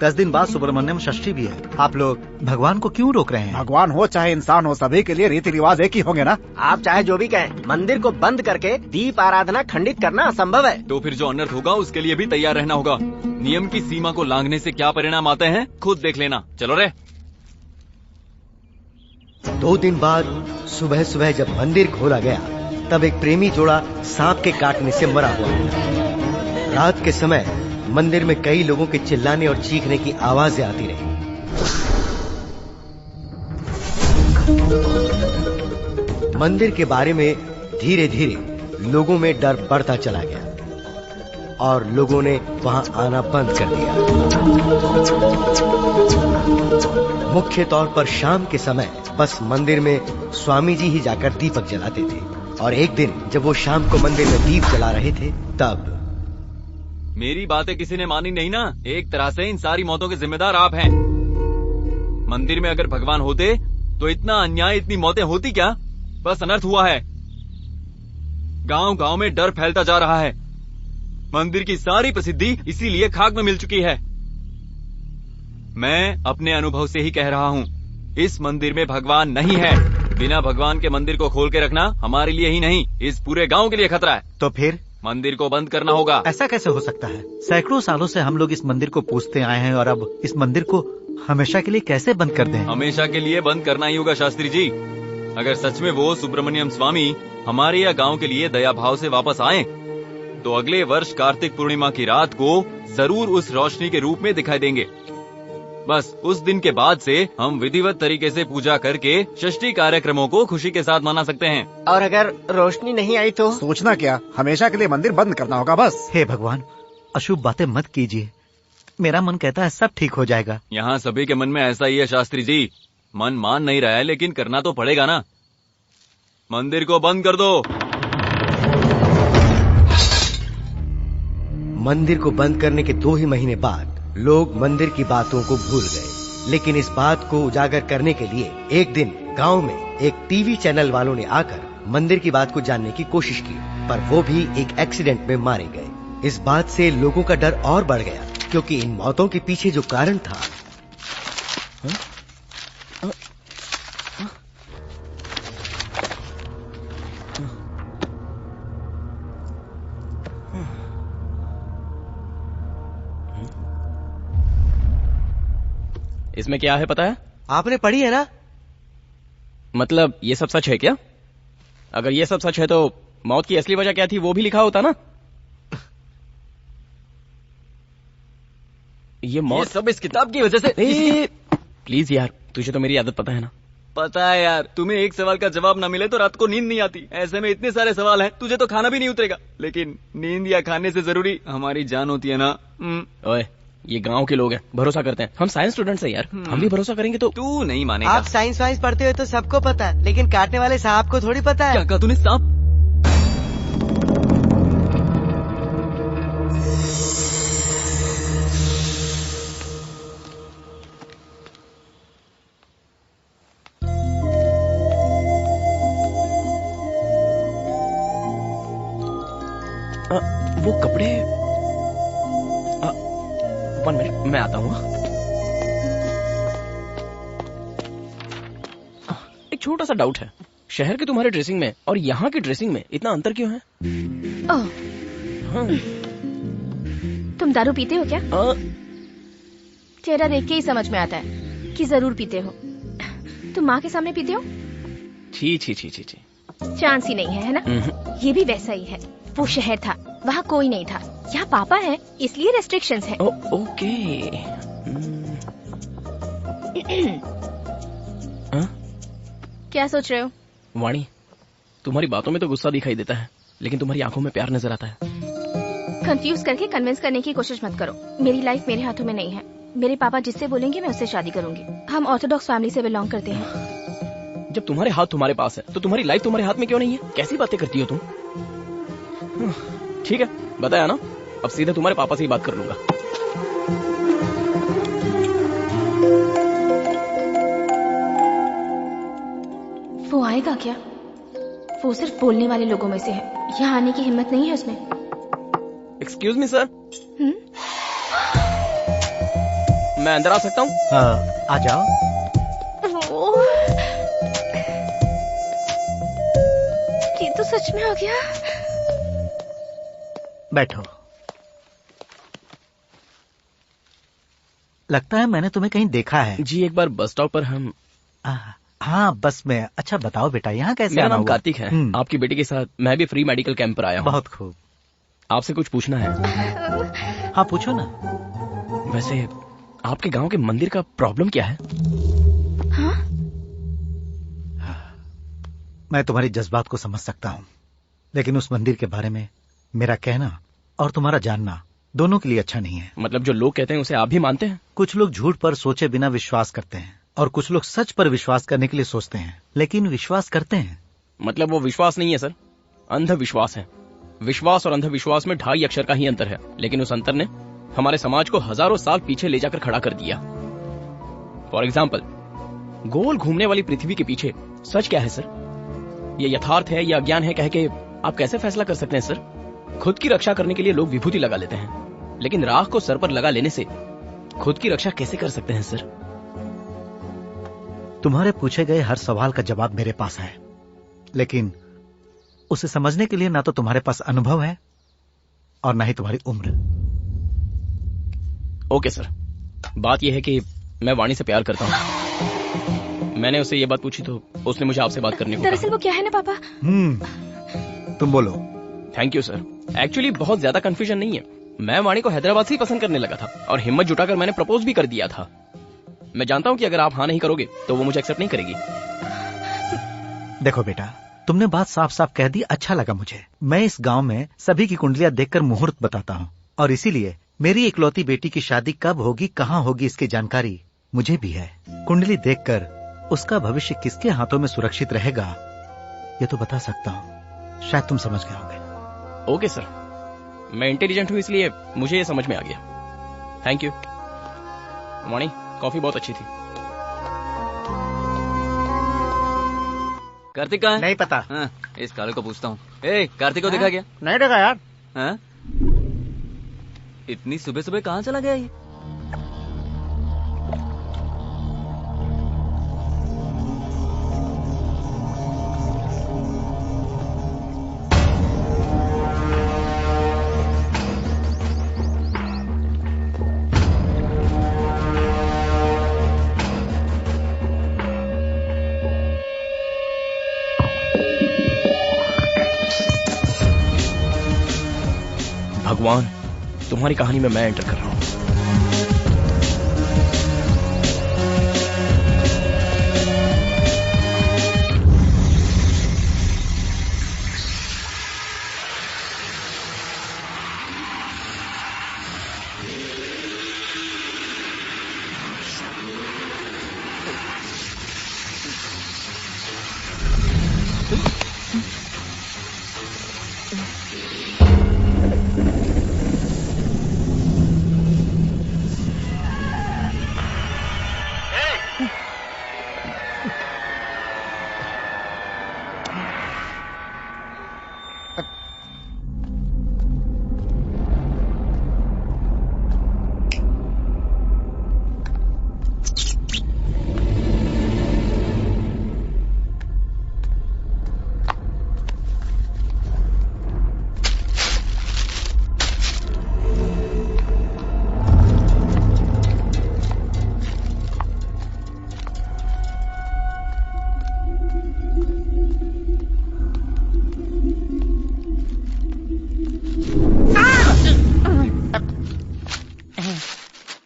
10 दिन बाद सुब्रमण्यम षष्ठी भी है। आप लोग भगवान को क्यों रोक रहे हैं? भगवान हो चाहे इंसान हो, सभी के लिए रीति रिवाज एक ही होंगे ना? आप चाहे जो भी कहें, मंदिर को बंद करके दीप आराधना खंडित करना असंभव है। तो फिर जो अनर्थ होगा उसके लिए भी तैयार रहना होगा। नियम की सीमा को लांघने से क्या परिणाम आते हैं खुद देख लेना। चलो रे। 2 दिन बाद सुबह सुबह जब मंदिर खोला गया, तब एक प्रेमी जोड़ा सांप के काटने से मरा हुआ था। रात के समय मंदिर में कई लोगों के चिल्लाने और चीखने की आवाजें आती रही। मंदिर के बारे में धीरे धीरे लोगों में डर बढ़ता चला गया और लोगों ने वहां आना बंद कर दिया। मुख्य तौर पर शाम के समय बस मंदिर में स्वामी जी ही जाकर दीपक जलाते थे। और एक दिन जब वो शाम को मंदिर में दीप जला रहे थे, तब मेरी बातें किसी ने मानी नहीं ना। एक तरह से इन सारी मौतों के जिम्मेदार आप हैं। मंदिर में अगर भगवान होते तो इतना अन्याय, इतनी मौतें होती क्या? बस अनर्थ हुआ है। गांव गांव में डर फैलता जा रहा है। मंदिर की सारी प्रसिद्धि इसीलिए खाक में मिल चुकी है। मैं अपने अनुभव से ही कह रहा हूँ, इस मंदिर में भगवान नहीं है। बिना भगवान के मंदिर को खोल के रखना हमारे लिए ही नहीं, इस पूरे गांव के लिए खतरा है। तो फिर मंदिर को बंद करना होगा। ऐसा कैसे हो सकता है? सैकड़ों सालों से हम लोग इस मंदिर को पूजते आए हैं और अब इस मंदिर को हमेशा के लिए कैसे बंद कर दें? हमेशा के लिए बंद करना ही होगा शास्त्री जी। अगर सच में वो सुब्रमण्यम स्वामी हमारे या गांव के लिए दया भाव से वापस आए तो अगले वर्ष कार्तिक पूर्णिमा की रात को जरूर उस रोशनी के रूप में दिखाई देंगे। बस उस दिन के बाद से हम विधिवत तरीके से पूजा करके षष्ठी कार्यक्रमों को खुशी के साथ मना सकते हैं। और अगर रोशनी नहीं आई तो? सोचना क्या, हमेशा के लिए मंदिर बंद करना होगा बस। हे भगवान, अशुभ बातें मत कीजिए। मेरा मन कहता है सब ठीक हो जाएगा। यहाँ सभी के मन में ऐसा ही है शास्त्री जी। मन मान नहीं रहा है लेकिन करना तो पड़ेगा ना। मंदिर को बंद कर दो। मंदिर को बंद करने के 2 ही महीने बाद लोग मंदिर की बातों को भूल गए, लेकिन इस बात को उजागर करने के लिए एक दिन गांव में एक टीवी चैनल वालों ने आकर मंदिर की बात को जानने की कोशिश की, पर वो भी एक एक्सीडेंट में मारे गए। इस बात से लोगों का डर और बढ़ गया, क्योंकि इन मौतों के पीछे जो कारण था इसमें क्या है पता है? आपने पढ़ी है ना? मतलब ये सब सच है क्या? अगर ये सब सच है तो मौत की असली वजह क्या थी वो भी लिखा होता ना। ये मौत ये सब इस किताब की वजह से। प्लीज यार, तुझे तो मेरी आदत पता है ना। पता है यार, तुम्हें एक सवाल का जवाब ना मिले तो रात को नींद नहीं आती। ऐसे में इतने सारे सवाल हैं, तुझे तो खाना भी नहीं उतरेगा। लेकिन नींद या खाने से जरूरी हमारी जान होती है ना। ओए, ये गांव के लोग हैं, भरोसा करते हैं। हम साइंस स्टूडेंट्स हैं यार, हम भी भरोसा करेंगे तो। तू नहीं मानेगा। आप साइंस वाइंस पढ़ते हो तो सबको पता है, लेकिन काटने वाले सांप को थोड़ी पता है। क्या कहा तूने? सांप? वो कपड़े। 1 मिनट, मैं आता हूँ। एक छोटा सा डाउट है, शहर के तुम्हारे ड्रेसिंग में और यहाँ की ड्रेसिंग में इतना अंतर क्यों है? हाँ। तुम दारू पीते हो क्या? चेहरा देख के ही समझ में आता है कि जरूर पीते हो। तुम माँ के सामने पीते हो? छी छी छी छी छी। चांस ही नहीं है ना? ये भी वैसा ही है। वो शहर था, वहाँ कोई नहीं था। यहाँ पापा है, इसलिए रेस्ट्रिक्शंस है। ओके। क्या सोच रहे हो? वाणी, तुम्हारी बातों में तो गुस्सा दिखाई देता है, लेकिन तुम्हारी आंखों में प्यार नजर आता है। कंफ्यूज करके कन्विंस करने की कोशिश मत करो। मेरी लाइफ मेरे हाथों में नहीं है। मेरे पापा जिससे बोलेंगे मैं उससे शादी करूंगी। हम ऑर्थोडॉक्स फैमिली से बिलोंग करते हैं। जब तुम्हारे हाथ तुम्हारे पास है तो तुम्हारी लाइफ तुम्हारे हाथ में क्यों नहीं है? कैसी बातें करती हो तुम? ठीक है, बताया ना, अब सीधे तुम्हारे पापा से ही बात कर लूंगा। वो आएगा क्या? वो सिर्फ बोलने वाले लोगों में से है, यहाँ आने की हिम्मत नहीं है उसमें। एक्सक्यूज मी सर, मैं अंदर आ सकता हूँ? आ जाओ। ये तो सच में हो गया। बैठो। लगता है मैंने तुम्हें कहीं देखा है। जी, एक बार बस स्टॉप पर हम। हाँ, बस में। अच्छा बताओ बेटा, यहाँ कैसे? मेरा नाम कार्तिक है। आपकी बेटी के साथ मैं भी फ्री मेडिकल कैंप पर आया हूँ। बहुत खूब। आपसे कुछ पूछना है। हाँ पूछो ना। वैसे आपके गांव के मंदिर का प्रॉब्लम क्या है? हाँ? मैं तुम्हारी जज्बात को समझ सकता हूँ, लेकिन उस मंदिर के बारे में मेरा कहना और तुम्हारा जानना दोनों के लिए अच्छा नहीं है। मतलब जो लोग कहते हैं उसे आप भी मानते हैं? कुछ लोग झूठ पर सोचे बिना विश्वास करते हैं और कुछ लोग सच पर विश्वास करने के लिए सोचते हैं, लेकिन विश्वास करते हैं। मतलब वो विश्वास नहीं है सर, अंधविश्वास है। विश्वास और अंधविश्वास में 2.5 अक्षर का ही अंतर है, लेकिन उस अंतर ने हमारे समाज को हजारों साल पीछे ले जाकर खड़ा कर दिया। फॉर एग्जाम्पल, गोल घूमने वाली पृथ्वी के पीछे सच क्या है सर? ये यथार्थ है या अज्ञान है कह के आप कैसे फैसला कर सकते हैं सर? खुद की रक्षा करने के लिए लोग विभूति लगा लेते हैं, लेकिन राख को सर पर लगा लेने से खुद की रक्षा कैसे कर सकते हैं सर? तुम्हारे पूछे गए हर सवाल का जवाब मेरे पास है, लेकिन उसे समझने के लिए ना तो तुम्हारे पास अनुभव है और ना ही तुम्हारी उम्र। ओके सर, बात यह है कि मैं वाणी से प्यार करता हूँ। मैंने उससे ये बात पूछी तो उसने मुझे आपसे बात करने को कहा। दरअसल वो क्या है ना पापा। तुम बोलो। Thank you sir. एक्चुअली बहुत ज्यादा कंफ्यूजन नहीं है। मैं वाणी को हैदराबाद से ही पसंद करने लगा था और हिम्मत जुटाकर मैंने प्रपोज भी कर दिया था। मैं जानता हूँ कि अगर आप हाँ नहीं करोगे तो वो मुझे एक्सेप्ट नहीं करेगी। देखो बेटा, तुमने बात साफ साफ कह दी, अच्छा लगा मुझे। मैं इस गांव में सभी की कुंडलियां देखकर मुहूर्त बताता हूँ और इसीलिए मेरी इकलौती बेटी की शादी कब होगी, कहाँ होगी, इसकी जानकारी मुझे भी है। कुंडली देखकर उसका भविष्य किसके हाथों में सुरक्षित रहेगा ये तो बता सकता हूँ। शायद तुम समझ गए होगे। ओके सर, मैं इंटेलिजेंट हूँ इसलिए मुझे ये समझ में आ गया। Thank you. वाणी, कॉफी बहुत अच्छी थी। कार्तिक कहाँ है? नहीं पता। हाँ, इस काले को पूछता हूँ। ए, कार्तिक को देखा क्या? नहीं देखा यार। हाँ? इतनी सुबह सुबह कहाँ चला गया ये? भगवान, तुम्हारी कहानी में मैं एंटर कर रहा हूं।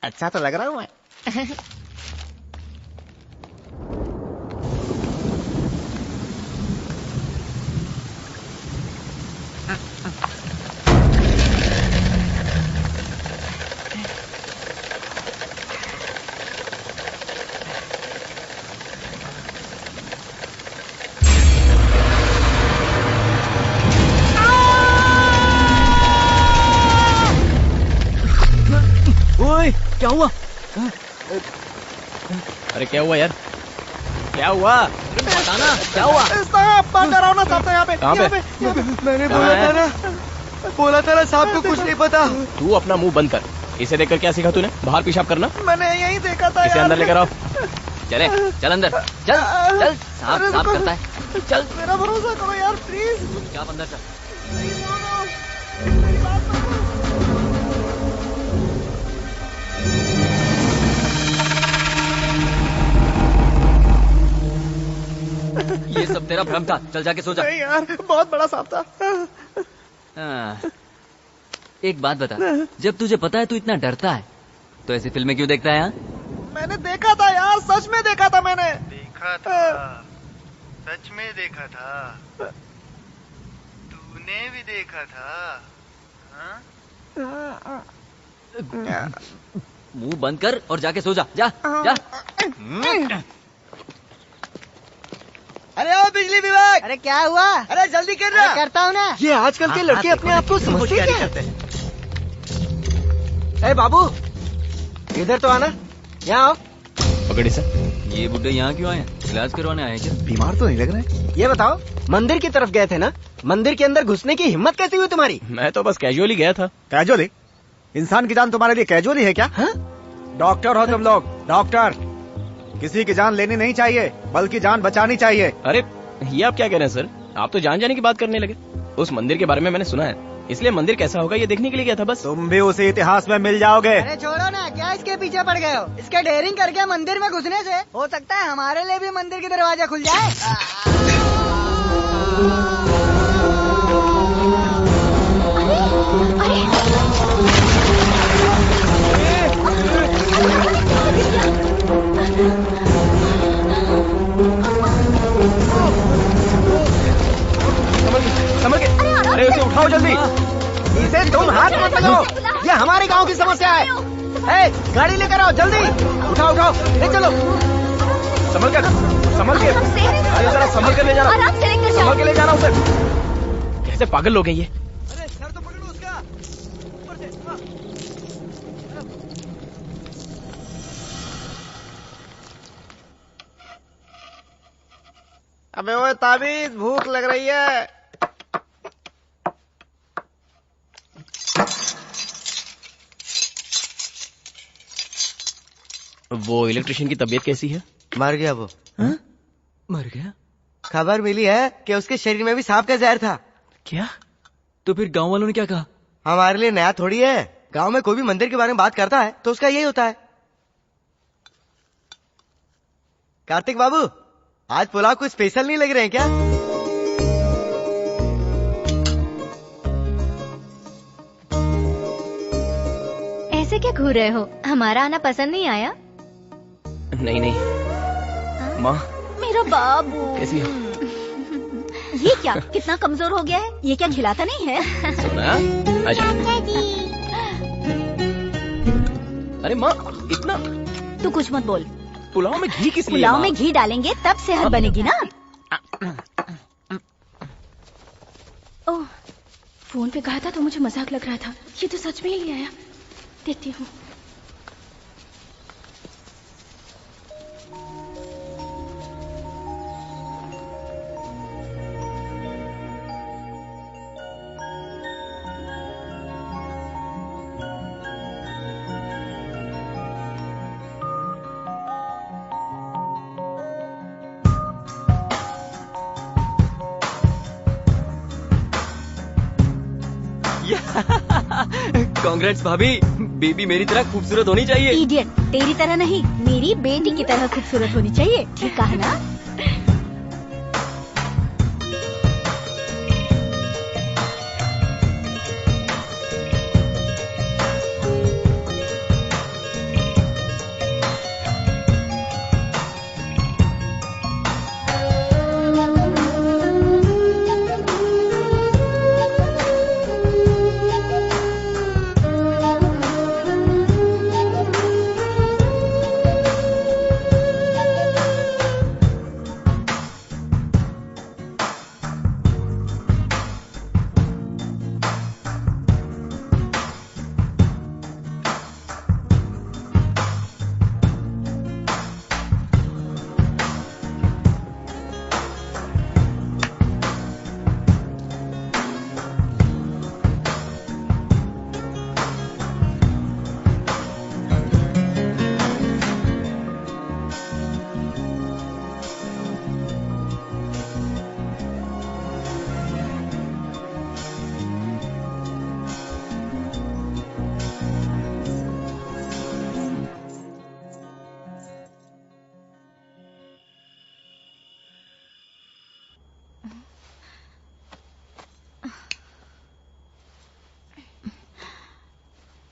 अच्छा तो लग रहा हूँ मैं। क्या हुआ? अरे क्या हुआ यार? क्या हुआ? बताना क्या हुआ? डराओ ना साहब, यहाँ पे। कहाँ पे? मैंने बोला था ना साहब को कुछ नहीं पता। तू अपना मुंह बंद कर। इसे देखकर क्या सीखा तूने? बाहर पेशाब करना? मैंने यही देखा था। इसे अंदर लेकर आओ। चले, चल अंदर, चल चल। साफ करता है, चल। मेरा भरोसा करो यार प्लीज। क्या अंदर चल। ये सब तेरा भ्रम था, चल जाके सो जा। नहीं यार, बहुत बड़ा सांप था। एक बात बता, जब तुझे पता है तू इतना डरता है तो ऐसी फिल्में क्यों देखता है? यहाँ मैंने देखा था यार, सच में देखा था मैंने। देखा था, सच में देखा था। तूने भी देखा था? हाँ? मुंह बंद कर और जाके सो जा, जा जा। अरे ओ बिजली विभाग! अरे क्या हुआ? अरे जल्दी कर रहा। करता हूँ ना। ये आजकल के लड़के अपने आप को समझते हैं। ए बाबू, इधर तो आना, यहाँ आओ। पकड़ी सर। ये बुड्ढे यहाँ क्यों आए? इलाज करवाने आए क्या? बीमार तो नहीं लग रहे? ये बताओ, मंदिर की तरफ गए थे ना? मंदिर के अंदर घुसने की हिम्मत कैसी हुई तुम्हारी? मैं तो बस कैजुअली गया था। कैजुअली? इंसान की जान तुम्हारे लिए कैजुअली है क्या? डॉक्टर हो तुम लोग, डॉक्टर। किसी की जान लेनी नहीं चाहिए बल्कि जान बचानी चाहिए। अरे ये आप क्या कह रहे हैं सर? आप तो जान जाने की बात करने लगे। उस मंदिर के बारे में मैंने सुना है, इसलिए मंदिर कैसा होगा ये देखने के लिए गया था बस। तुम भी उसी इतिहास में मिल जाओगे। अरे छोड़ो ना, क्या इसके पीछे पड़ गए हो? इसके डेयरिंग करके मंदिर में घुसने से हो सकता है हमारे लिए भी मंदिर के दरवाजा खुल जाए। संभल के, अरे उसे उठाओ जल्दी। इसे तुम हाथ मत लगाओ, ये हमारे गांव की समस्या है। गाड़ी लेकर आओ जल्दी, उठाओ उठाओ, ले चलो। संभल के, अरे जरा संभल कर ले जाना, संभल के ले जाना उसे। कैसे पागल लोग हैं ये। अबे ओए ताबीज, भूख लग रही है। वो इलेक्ट्रिशियन की तबीयत कैसी है? मर गया वो। मर गया? खबर मिली है कि उसके शरीर में भी सांप का जहर था। क्या? तो फिर गांव वालों ने क्या कहा? हमारे लिए नया थोड़ी है, गांव में कोई भी मंदिर के बारे में बात करता है तो उसका यही होता है। कार्तिक बाबू, आज पुलाव कुछ स्पेशल नहीं लग रहे हैं क्या? ऐसे क्या घूर रहे हो? हमारा आना पसंद नहीं आया? नहीं नहीं माँ। मेरा बाबू कैसी हो? ये क्या, कितना कमजोर हो गया है? ये क्या खिलाता नहीं है? सोना आजा। अरे माँ इतना। तू कुछ मत बोल। पुलाव में घी किस लिए? पुलाव में घी डालेंगे तब सेहत बनेगी ना। ओह, फोन पे कहा था तो मुझे मजाक लग रहा था, ये तो सच में ही ले आया। देखती हूँ। कांग्रेट्स भाभी, बेबी मेरी तरह खूबसूरत होनी चाहिए। इडियट, तेरी तरह नहीं, मेरी बेटी की तरह खूबसूरत होनी चाहिए, ठीक कहा ना?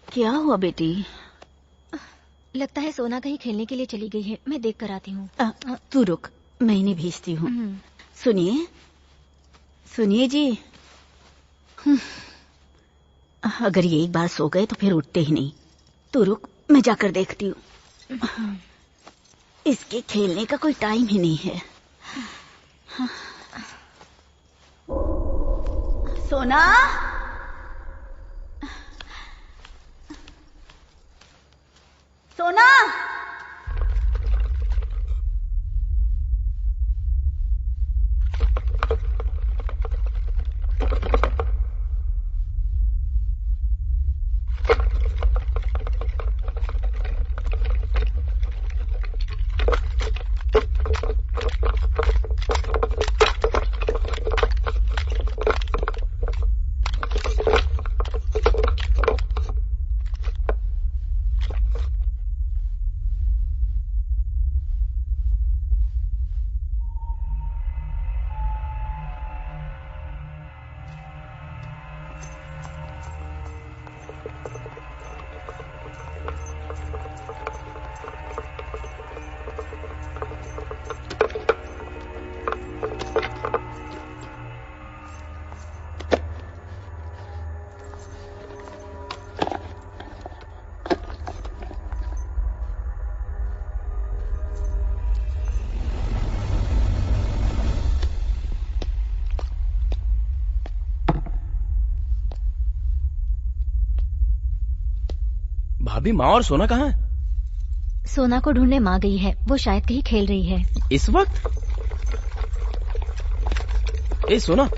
क्या हुआ बेटी? लगता है सोना कहीं खेलने के लिए चली गई है, मैं देख कर आती हूँ। तू रुक, मैं इन्हें भेजती हूँ। सुनिए सुनिए जी, अगर ये एक बार सो गए तो फिर उठते ही नहीं। तू रुक, मैं जाकर देखती हूँ। इसके खेलने का कोई टाइम ही नहीं है। सोना, सोना, अभी माँ और सोना कहाँ है? सोना को ढूंढने माँ गई है, वो शायद कहीं खेल रही है। इस वक्त? ए सोना,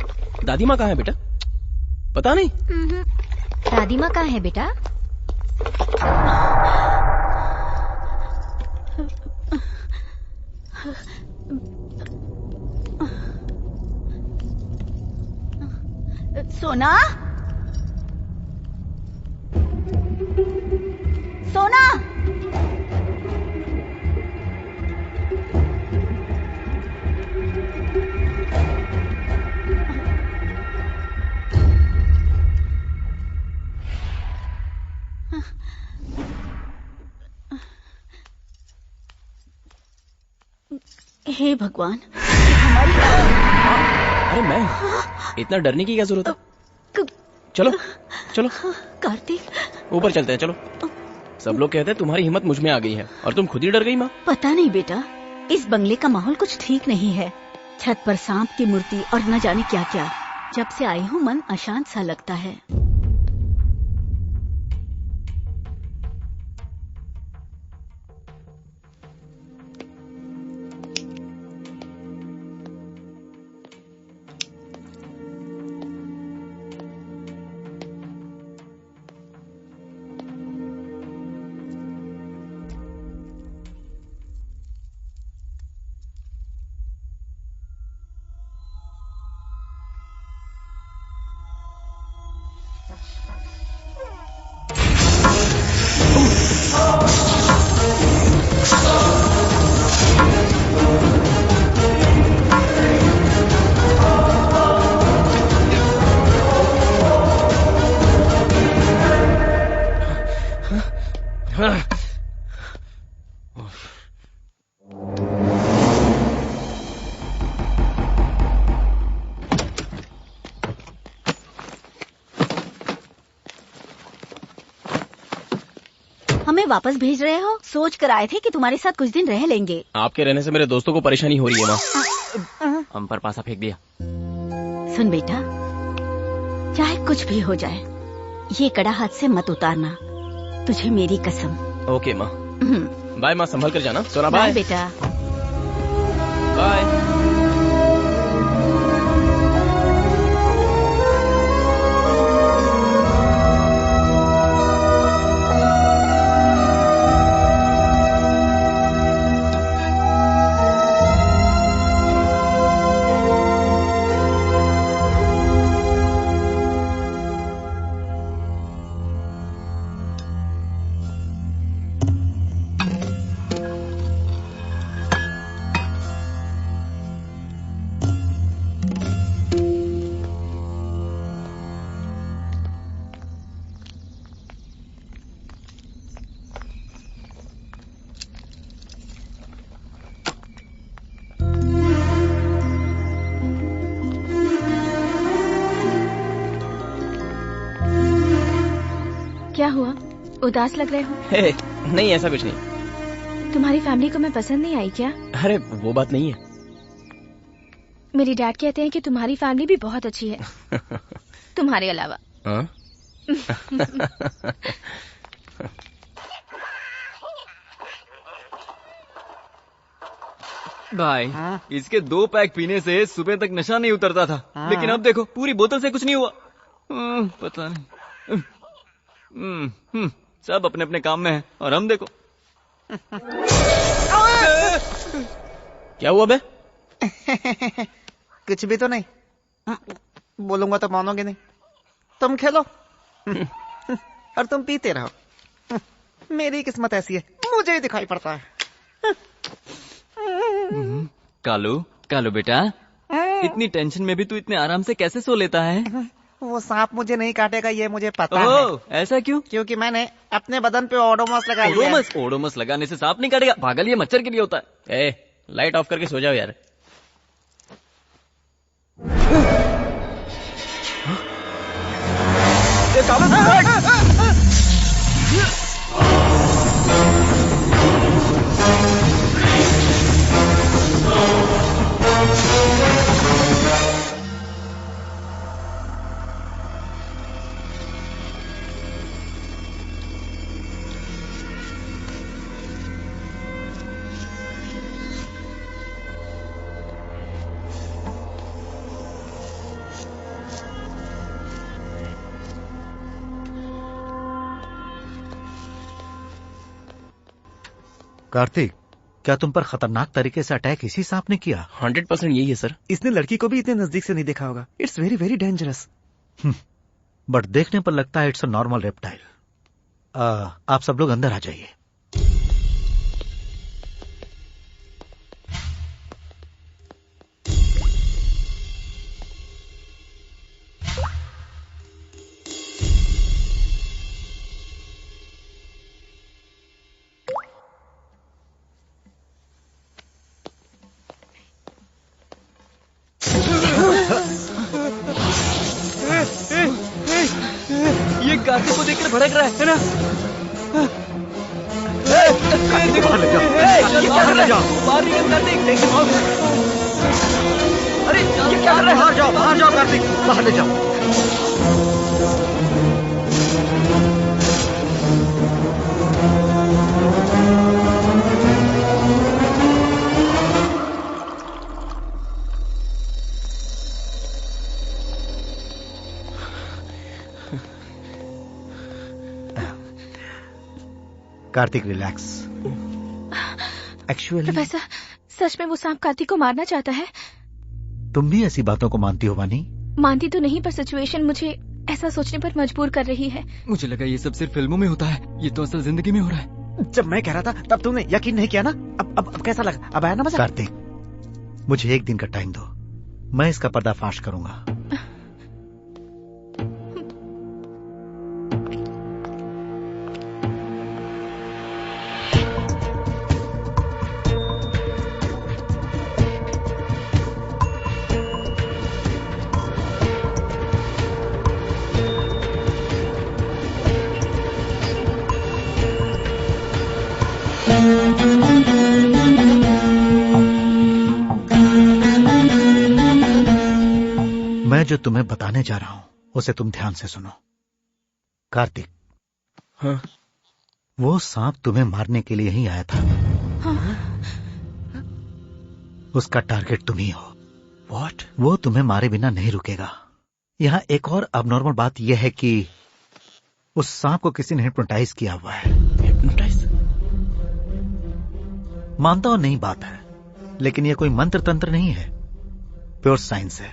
दादी माँ कहाँ है बेटा? पता नहीं। दादी माँ कहाँ है बेटा? सोना, सोना, हे भगवान, अरे मैं, इतना डरने की क्या जरूरत है? चलो चलो कार्तिक, ऊपर चलते हैं, चलो। सब लोग कहते हैं तुम्हारी हिम्मत मुझ में आ गई है और तुम खुद ही डर गई माँ। पता नहीं बेटा, इस बंगले का माहौल कुछ ठीक नहीं है। छत पर सांप की मूर्ति और न जाने क्या क्या। जब से आई हूँ मन अशांत सा लगता है। हमें वापस भेज रहे हो? सोच कर आए थे कि तुम्हारे साथ कुछ दिन रह लेंगे। आपके रहने से मेरे दोस्तों को परेशानी हो रही है माँ। हम पर पासा फेंक दिया। सुन बेटा, चाहे कुछ भी हो जाए, ये कड़ा हाथ से मत उतारना, तुझे मेरी कसम। ओके माँ। बाय माँ, संभल कर जाना। सोना बाय बाय बेटा। बाय। क्या हुआ, उदास लग रहे हो? हे, नहीं ऐसा कुछ नहीं। तुम्हारी फैमिली को मैं पसंद नहीं आई क्या? अरे वो बात नहीं है। मेरी डैड कहते हैं कि तुम्हारी फैमिली भी बहुत अच्छी है तुम्हारे अलावा। हाँ? भाई, इसके 2 पैक पीने से सुबह तक नशा नहीं उतरता था, लेकिन अब देखो पूरी बोतल से कुछ नहीं हुआ। पता नहीं। सब अपने अपने काम में है और हम देखो। क्या हुआ बे? कुछ भी तो नहीं। बोलूंगा तो मानोगे नहीं। तुम खेलो और तुम पीते रहो। मेरी किस्मत ऐसी है, मुझे ही दिखाई पड़ता है। कालू, कालू बेटा, इतनी टेंशन में भी तू इतने आराम से कैसे सो लेता है? वो सांप मुझे नहीं काटेगा, ये मुझे पता है। ऐसा क्यों? क्योंकि मैंने अपने बदन पे ओडोमस लगा लिया। ओडोमस लगाने से सांप नहीं काटेगा, पागल, ये मच्छर के लिए होता है। ए, लाइट ऑफ करके सो जाओ यार। कार्तिक, क्या तुम पर खतरनाक तरीके से अटैक इसी सांप ने किया? 100% यही है सर। इसने लड़की को भी इतने नजदीक से नहीं देखा होगा। It's very very dangerous. But देखने पर लगता है इट्स अ नॉर्मल रेप्टाइल। आप सब लोग अंदर आ जाइए। ये कार्तिक को देखकर भड़क रहा है ना? बाहर ले जाओ, बाहर ले जाओ। बाहर निकल कार्तिक, देख अरे ये क्या कर रहे हैं? बाहर जाओ कार्तिक, बाहर ले जाओ। कार्तिक रिलैक्स। एक्चुअली प्रोफेसर, सच में वो सांप कार्तिक को मारना चाहता है? तुम भी ऐसी बातों को मानती हो वानी? मानती तो नहीं, पर सिचुएशन मुझे ऐसा सोचने पर मजबूर कर रही है। मुझे लगा ये सब सिर्फ फिल्मों में होता है, ये तो असल जिंदगी में हो रहा है। जब मैं कह रहा था तब तुमने यकीन नहीं किया ना। अब कैसा लगा? अब आया ना मजा? कार्तिक, मुझे एक दिन का टाइम दो, मैं इसका पर्दाफाश करूंगा। मैं जो तुम्हें बताने जा रहा हूं उसे तुम ध्यान से सुनो। कार्तिक, हाँ? वो सांप तुम्हें मारने के लिए ही आया था। हाँ? उसका टारगेट तुम ही हो। What? वो तुम्हें मारे बिना नहीं रुकेगा। यहाँ एक और अबनॉर्मल बात यह है कि उस सांप को किसी ने हिप्नोटाइज किया हुआ है। हिप्नोटाइज? मानता हूं नहीं बात है, लेकिन यह कोई मंत्र तंत्र नहीं है, प्योर साइंस है।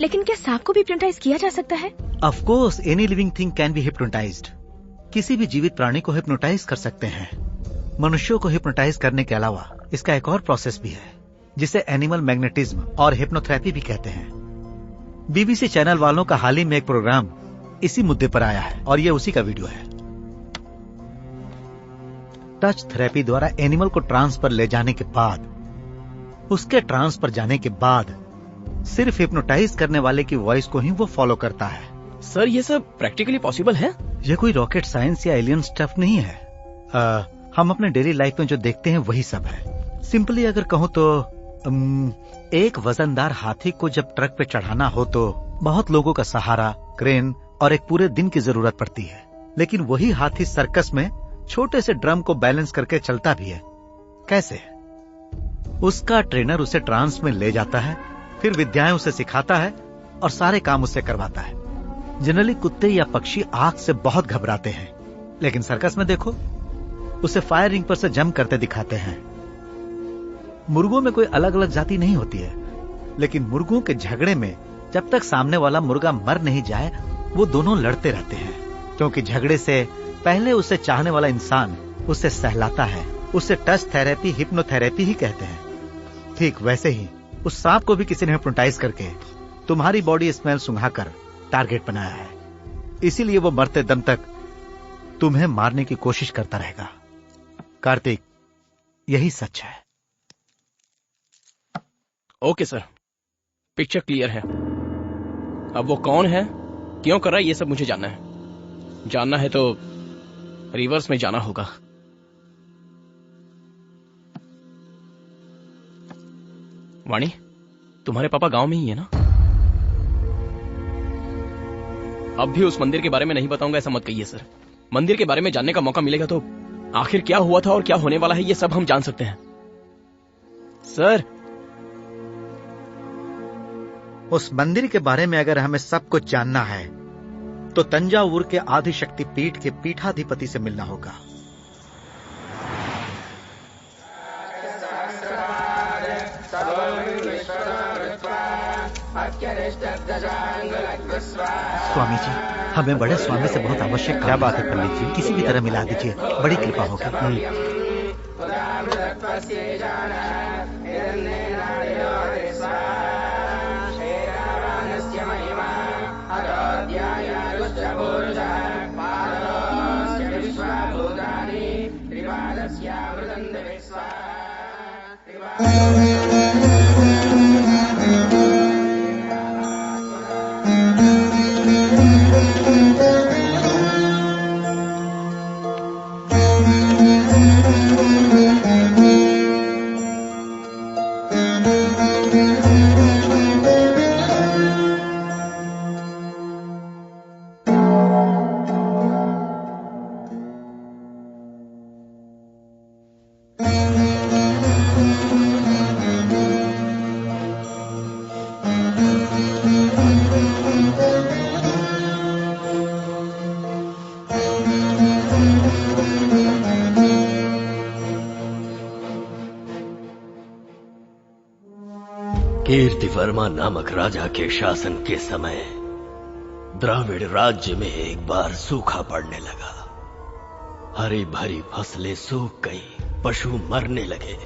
लेकिन क्या सांप को भी हिप्नोटाइज किया जा सकता है? Of course any living thing can be hypnotised. किसी भी जीवित प्राणी को हिप्नोटाइज कर सकते हैं। मनुष्यों को हिप्नोटाइज करने के अलावा इसका एक और प्रोसेस भी है, जिसे एनिमल मैग्नेटिज्म और हिप्नोथेरेपी भी कहते हैं। बीबीसी चैनल वालों का हाल ही में एक प्रोग्राम इसी मुद्दे पर आया है और यह उसी का वीडियो है। टच थेरेपी द्वारा एनिमल को ट्रांस पर ले जाने के बाद, उसके ट्रांस पर जाने के बाद सिर्फ हिप्नोटाइज करने वाले की वॉइस को ही वो फॉलो करता है। सर, ये सब प्रैक्टिकली पॉसिबल है? ये कोई रॉकेट साइंस या एलियन स्टफ नहीं है। हम अपने डेली लाइफ में जो देखते हैं वही सब है। सिंपली अगर कहूँ तो एक वजनदार हाथी को जब ट्रक पे चढ़ाना हो तो बहुत लोगों का सहारा, क्रेन और एक पूरे दिन की जरूरत पड़ती है। लेकिन वही हाथी सर्कस में छोटे से ड्रम को बैलेंस करके चलता भी है। कैसे? उसका ट्रेनर उसे ट्रांस में ले जाता है, फिर विद्याएं उसे सिखाता है और सारे काम उससे करवाता है। जनरली कुत्ते या पक्षी आग से बहुत घबराते हैं, लेकिन सर्कस में देखो, उसे फायर रिंग पर से जंप करते दिखाते हैं। मुर्गों में कोई अलग अलग जाति नहीं होती है, लेकिन मुर्गों के झगड़े में जब तक सामने वाला मुर्गा मर नहीं जाए वो दोनों लड़ते रहते हैं, क्योंकि झगड़े से पहले उसे चाहने वाला इंसान उसे सहलाता है। उसे टच थेरेपी, हिप्नोथेरेपी ही कहते हैं। ठीक वैसे ही उस सांप को भी किसी ने हिप्नोटाइज करके तुम्हारी बॉडी स्मेल सुंघाकर टारगेट बनाया है। इसीलिए वो मरते दम तक तुम्हें मारने की कोशिश करता रहेगा। कार्तिक, यही सच है। ओके सर, पिक्चर क्लियर है। अब वो कौन है, क्यों कर रहा है, ये सब मुझे जानना है। जानना है तो रिवर्स में जाना होगा। वाणी, तुम्हारे पापा गांव में ही है ना? अब भी उस मंदिर के बारे में नहीं बताऊंगा ऐसा मत कहिए सर। मंदिर के बारे में जानने का मौका मिलेगा तो आखिर क्या हुआ था और क्या होने वाला है ये सब हम जान सकते हैं। सर, उस मंदिर के बारे में अगर हमें सब कुछ जानना है तो तंजावुर के आदिशक्ति पीठ के पीठाधिपति से मिलना होगा। स्वामी जी, हमें बड़े स्वामी से बहुत आवश्यक। क्या बात है पंडित जी? किसी भी तरह मिला दीजिए, बड़ी कृपा होगी। कीर्तिवर्मा नामक राजा के शासन के समय द्राविड़ राज्य में एक बार सूखा पड़ने लगा। हरी भरी फसलें सूख गई, पशु मरने लगे,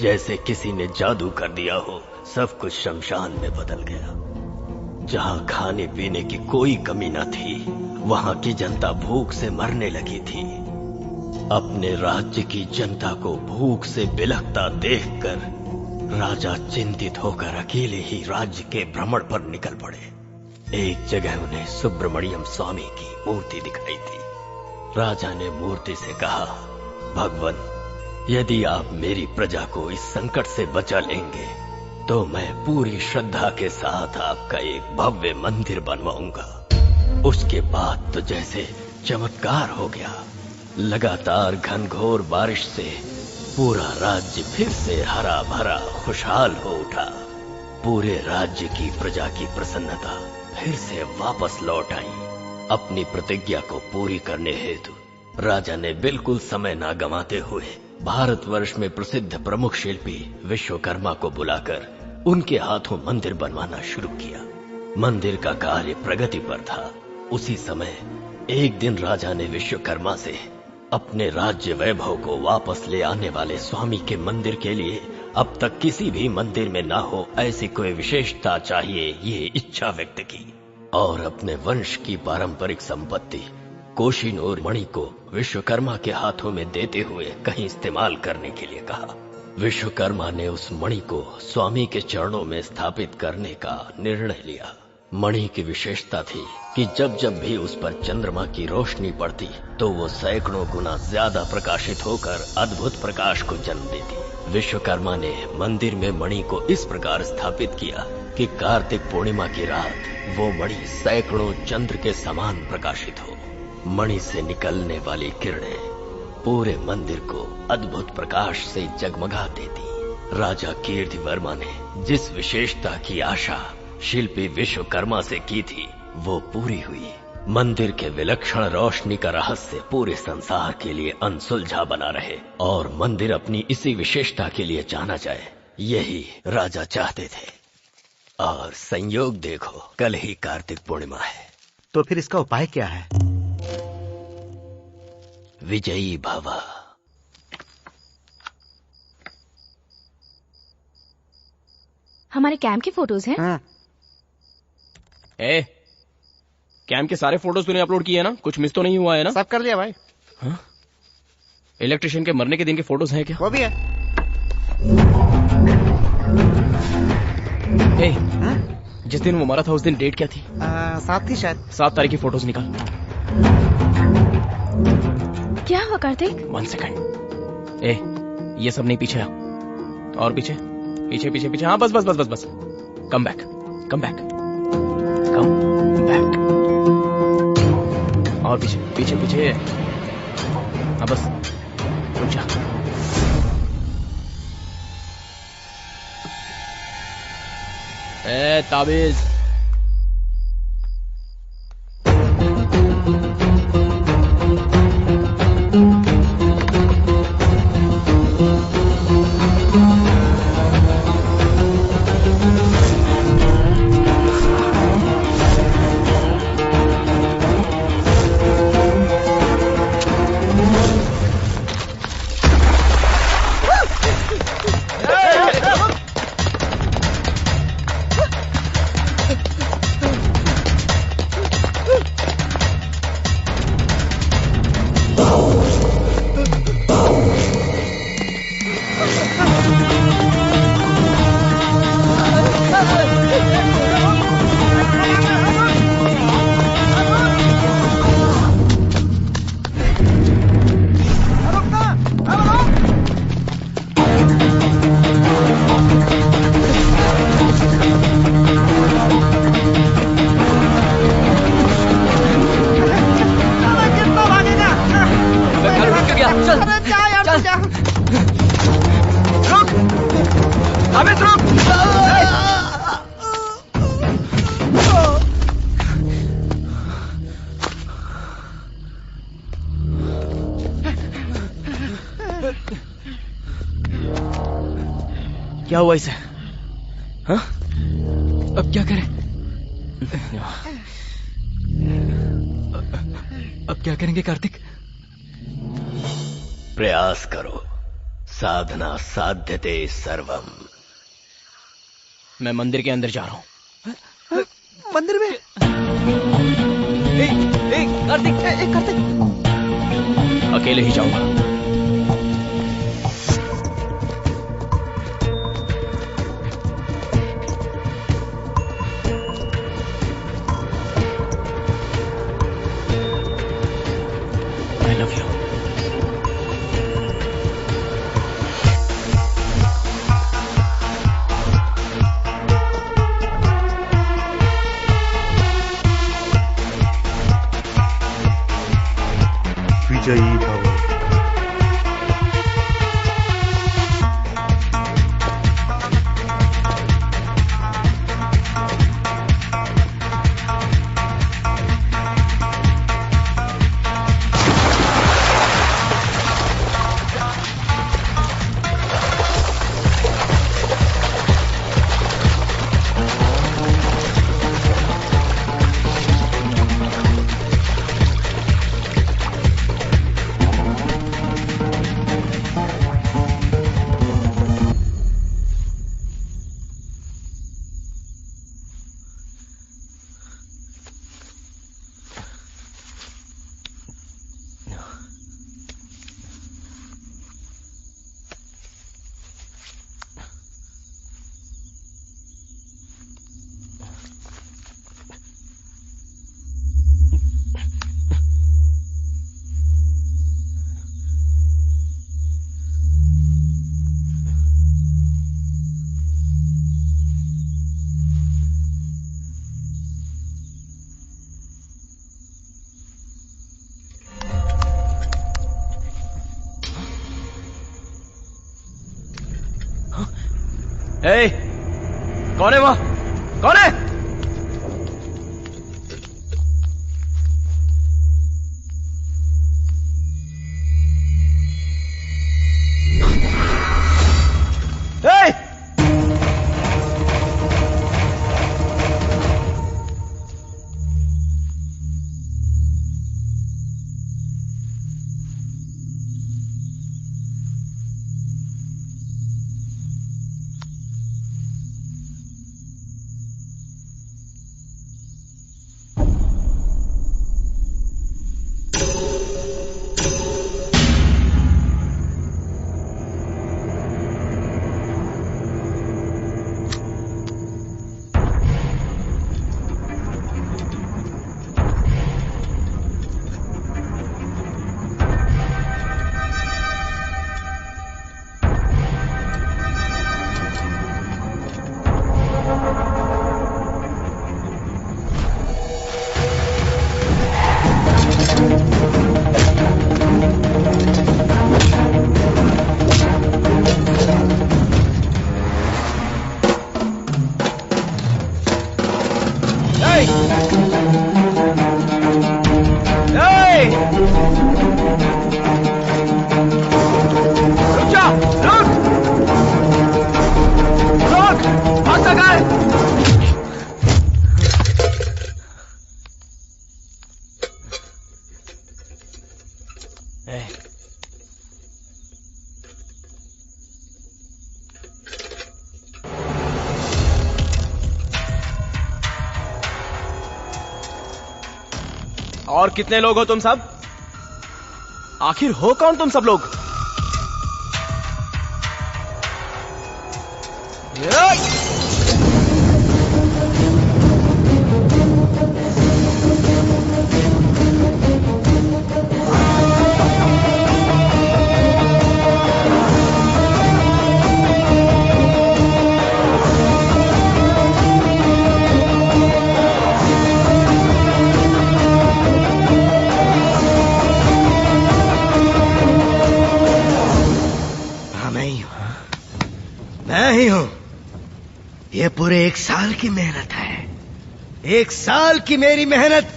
जैसे किसी ने जादू कर दिया हो। सब कुछ शमशान में बदल गया। जहां खाने पीने की कोई कमी न थी, वहां की जनता भूख से मरने लगी थी। अपने राज्य की जनता को भूख से बिलखता देखकर राजा चिंतित होकर अकेले ही राज्य के भ्रमण पर निकल पड़े। एक जगह उन्हें सुब्रमण्यम स्वामी की मूर्ति दिखाई थी। राजा ने मूर्ति से कहा, भगवान, यदि आप मेरी प्रजा को इस संकट से बचा लेंगे तो मैं पूरी श्रद्धा के साथ आपका एक भव्य मंदिर बनवाऊंगा। उसके बाद तो जैसे चमत्कार हो गया। लगातार घनघोर बारिश से पूरा राज्य फिर से हरा भरा खुशहाल हो उठा। पूरे राज्य की प्रजा की प्रसन्नता फिर से वापस लौट आई। अपनी प्रतिज्ञा को पूरी करने हेतु राजा ने बिल्कुल समय न गंवाते हुए भारतवर्ष में प्रसिद्ध प्रमुख शिल्पी विश्वकर्मा को बुलाकर उनके हाथों मंदिर बनवाना शुरू किया। मंदिर का कार्य प्रगति पर था। उसी समय एक दिन राजा ने विश्वकर्मा से अपने राज्य वैभव को वापस ले आने वाले स्वामी के मंदिर के लिए अब तक किसी भी मंदिर में ना हो ऐसी कोई विशेषता चाहिए, ये इच्छा व्यक्त की। और अपने वंश की पारंपरिक संपत्ति कोहिनूर मणि को विश्वकर्मा के हाथों में देते हुए कहीं इस्तेमाल करने के लिए कहा। विश्वकर्मा ने उस मणि को स्वामी के चरणों में स्थापित करने का निर्णय लिया। मणि की विशेषता थी कि जब जब भी उस पर चंद्रमा की रोशनी पड़ती तो वो सैकड़ों गुना ज्यादा प्रकाशित होकर अद्भुत प्रकाश को जन्म देती। विश्वकर्मा ने मंदिर में मणि को इस प्रकार स्थापित किया कि कार्तिक पूर्णिमा की रात वो मणि सैकड़ों चंद्र के समान प्रकाशित हो। मणि से निकलने वाली किरणें पूरे मंदिर को अद्भुत प्रकाश से जगमगा देती। राजा कीर्तिवर्मा ने जिस विशेषता की आशा शिल्पी विश्वकर्मा से की थी वो पूरी हुई। मंदिर के विलक्षण रोशनी का रहस्य पूरे संसार के लिए अनसुलझा बना रहे और मंदिर अपनी इसी विशेषता के लिए जाना जाए, यही राजा चाहते थे। और संयोग देखो, कल ही कार्तिक पूर्णिमा है। तो फिर इसका उपाय क्या है? विजयी भव। हमारे कैंप की फोटोज हैं? कैंप के सारे फोटोज तूने अपलोड किए हैं ना? कुछ मिस तो नहीं हुआ है ना? सब कर लिया भाई। इलेक्ट्रिशियन के मरने के दिन के फोटोज हैं क्या? वो भी है। जिस दिन वो मरा था उस दिन डेट क्या थी? 7 थी शायद। 7 तारीख की फोटोज निकाल। क्या हुआ कार्तिक? 1 सेकंड। ये सब नहीं, पीछे आ। और पीछे पीछे पीछे पीछे। हाँ बस बस बस बस बस। Come back, come back, come back. और पीछे पीछे पीछे। हाँ बस, रुक जा। ताबीज। जावेद रुक। क्या हुआ इसे? हाँ? अब क्या करें? अब क्या करेंगे कार्तिक? प्रयास करो, साधना साध्यते सर्वम। मैं मंदिर के अंदर जा रहा हूँ। मंदिर में? कार्तिक, कार्तिक, अकेले ही जाऊंगा। I love you. विजयी भव। ए, कौन है वहां? कौन है? और कितने लोग हो तुम सब? आखिर हो कौन तुम सब लोग? मैं ही हूं। पूरे 1 साल की मेहनत है, 1 साल की मेरी मेहनत,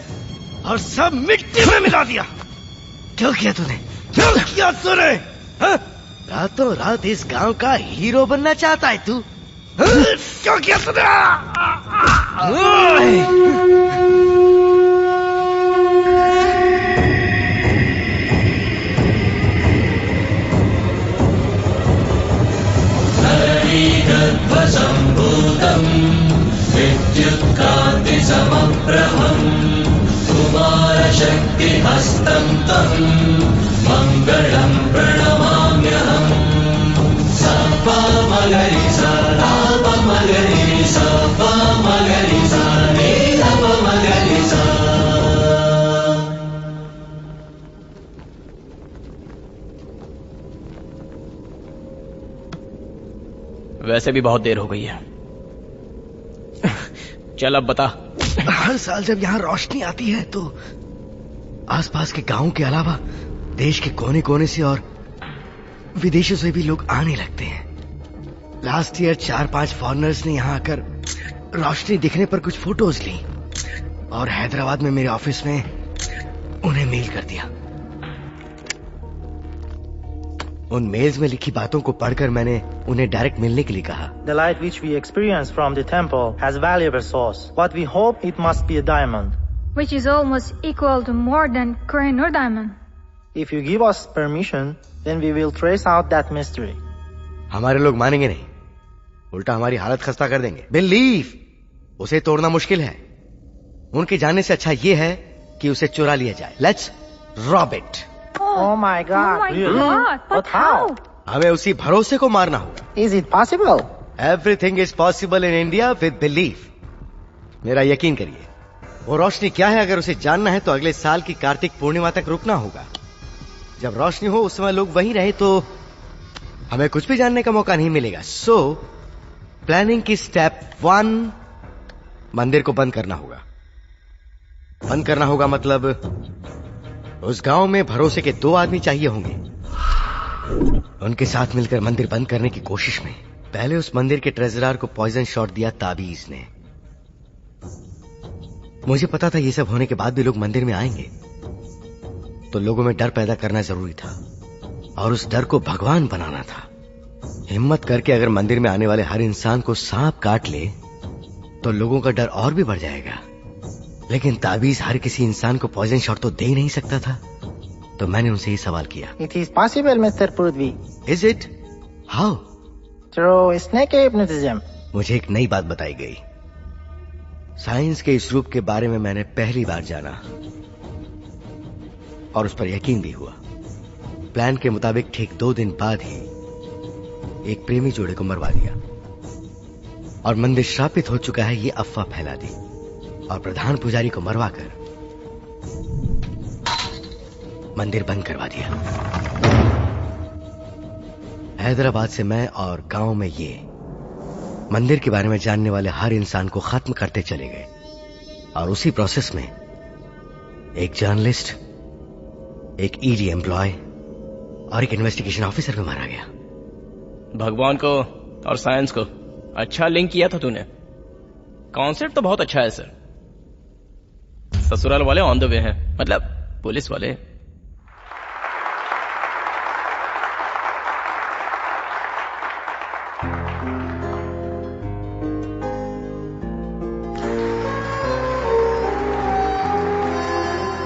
और सब मिट्टी में मिला दिया। क्यों किया तूने, क्यों किया तूने? हाँ? रातों रात इस गांव का हीरो बनना चाहता है तू? हाँ? क्यों किया तूने? ध्वजम्भूतम् विद्युत्कान्तिसमप्रभम् कुमारशक्तिहस्तं तम् मङ्गलम् प्रणमाम्यहम्। सपमगरिसा लापमगरिसा पमगरिसा नीलपमगरिसा। वैसे भी बहुत देर हो गई है, चल अब बता। हर साल जब यहाँ रोशनी आती है तो आसपास के गांव के अलावा देश के कोने कोने से और विदेशों से भी लोग आने लगते हैं। लास्ट ईयर 4-5 फॉरेनर्स ने यहाँ आकर रोशनी दिखने पर कुछ फोटोज ली और हैदराबाद में मेरे ऑफिस में उन्हें मेल कर दिया। उन मेल्स में लिखी बातों को पढ़कर मैंने उन्हें डायरेक्ट मिलने के लिए कहा। The light which we experience from the temple has valuable source. What we hope it must be a diamond. Which is almost equal to more than Kohinoor diamond. If you give us permission, then we will trace out that mystery. हमारे लोग मानेंगे नहीं, उल्टा हमारी हालत खस्ता कर देंगे। बिलीव उसे तोड़ना मुश्किल है, उनके जाने से अच्छा ये है कि उसे चुरा लिया जाए। Let's rob it. Oh my God! God! But how? हमें उसी भरोसे को मारना होगा। Is it possible? Everything is possible in India with belief. मेरा यकीन करिए, वो रोशनी क्या है अगर उसे जानना है तो अगले साल की कार्तिक पूर्णिमा तक रुकना होगा। जब रोशनी हो उस समय लोग वहीं रहे तो हमें कुछ भी जानने का मौका नहीं मिलेगा। सो प्लानिंग की स्टेप 1, मंदिर को बंद करना होगा। बंद करना होगा मतलब उस गांव में भरोसे के 2 आदमी चाहिए होंगे। उनके साथ मिलकर मंदिर बंद करने की कोशिश में पहले उस मंदिर के ट्रेजरर को पॉइजन शॉट दिया ताबीज ने। मुझे पता था ये सब होने के बाद भी लोग मंदिर में आएंगे, तो लोगों में डर पैदा करना जरूरी था और उस डर को भगवान बनाना था। हिम्मत करके अगर मंदिर में आने वाले हर इंसान को सांप काट ले तो लोगों का डर और भी बढ़ जाएगा। लेकिन ताबीज हर किसी इंसान को पॉइजन शॉट तो दे ही नहीं सकता था, तो मैंने उनसे ये सवाल किया। It is possible, Mr. Prudvi. Is it? How? Through snake hypnotism. मुझे एक नई बात बताई गई। साइंस के इस रूप के बारे में मैंने पहली बार जाना और उस पर यकीन भी हुआ। प्लान के मुताबिक ठीक 2 दिन बाद ही एक प्रेमी जोड़े को मरवा दिया और मंदिर श्रापित हो चुका है ये अफवाह फैला दी और प्रधान पुजारी को मरवाकर मंदिर बंद करवा दिया। हैदराबाद से मैं और गांव में ये मंदिर के बारे में जानने वाले हर इंसान को खत्म करते चले गए और उसी प्रोसेस में एक जर्नलिस्ट, एक ईडी एम्प्लॉय और एक इन्वेस्टिगेशन ऑफिसर भी मारा गया। भगवान को और साइंस को अच्छा लिंक किया था तूने। कॉन्सेप्ट तो बहुत अच्छा है सर। ससुराल वाले ऑन द वे हैं, मतलब पुलिस वाले।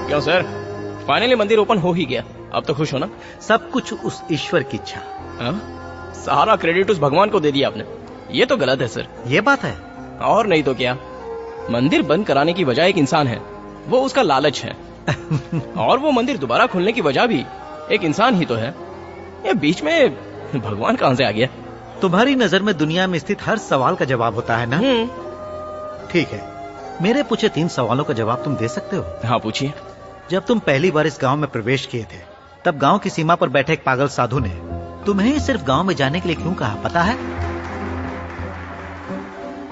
क्यों सर, फाइनली मंदिर ओपन हो ही गया, अब तो खुश हो ना? सब कुछ उस ईश्वर की इच्छा। सारा क्रेडिट उस भगवान को दे दिया आपने, ये तो गलत है सर। ये बात है और नहीं तो क्या। मंदिर बंद कराने की वजह एक इंसान है, वो उसका लालच है और वो मंदिर दोबारा खोलने की वजह भी एक इंसान ही तो है। ये बीच में भगवान कहां से आ गया? तुम्हारी नजर में दुनिया में स्थित हर सवाल का जवाब होता है ना? ठीक है, मेरे पूछे 3 सवालों का जवाब तुम दे सकते हो? हाँ पूछिए। जब तुम पहली बार इस गांव में प्रवेश किए थे तब गांव की सीमा पर बैठे एक पागल साधु ने तुम्हें सिर्फ गांव में जाने के लिए क्यों कहा, पता है?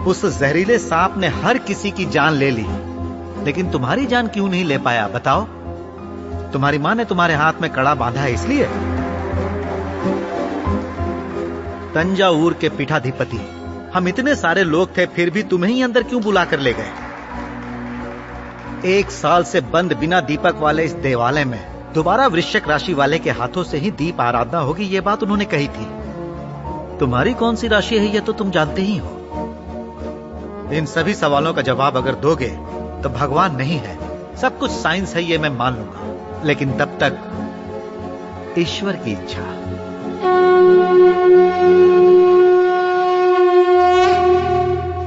उस जहरीले सांप ने हर किसी की जान ले ली, लेकिन तुम्हारी जान क्यों नहीं ले पाया, बताओ? तुम्हारी मां ने तुम्हारे हाथ में कड़ा बांधा है इसलिए? तंजावुर के पीठाधिपति हम इतने सारे लोग थे, फिर भी तुम्हें ही अंदर क्यों बुला कर ले गए? 1 साल से बंद बिना दीपक वाले इस देवालय में दोबारा वृश्चिक राशि वाले के हाथों से ही दीप आराधना होगी, ये बात उन्होंने कही थी। तुम्हारी कौन सी राशि है ये तो तुम जानते ही हो। इन सभी सवालों का जवाब अगर दोगे तो भगवान नहीं है, सब कुछ साइंस है, ये मैं मान लूंगा, लेकिन तब तक ईश्वर की इच्छा।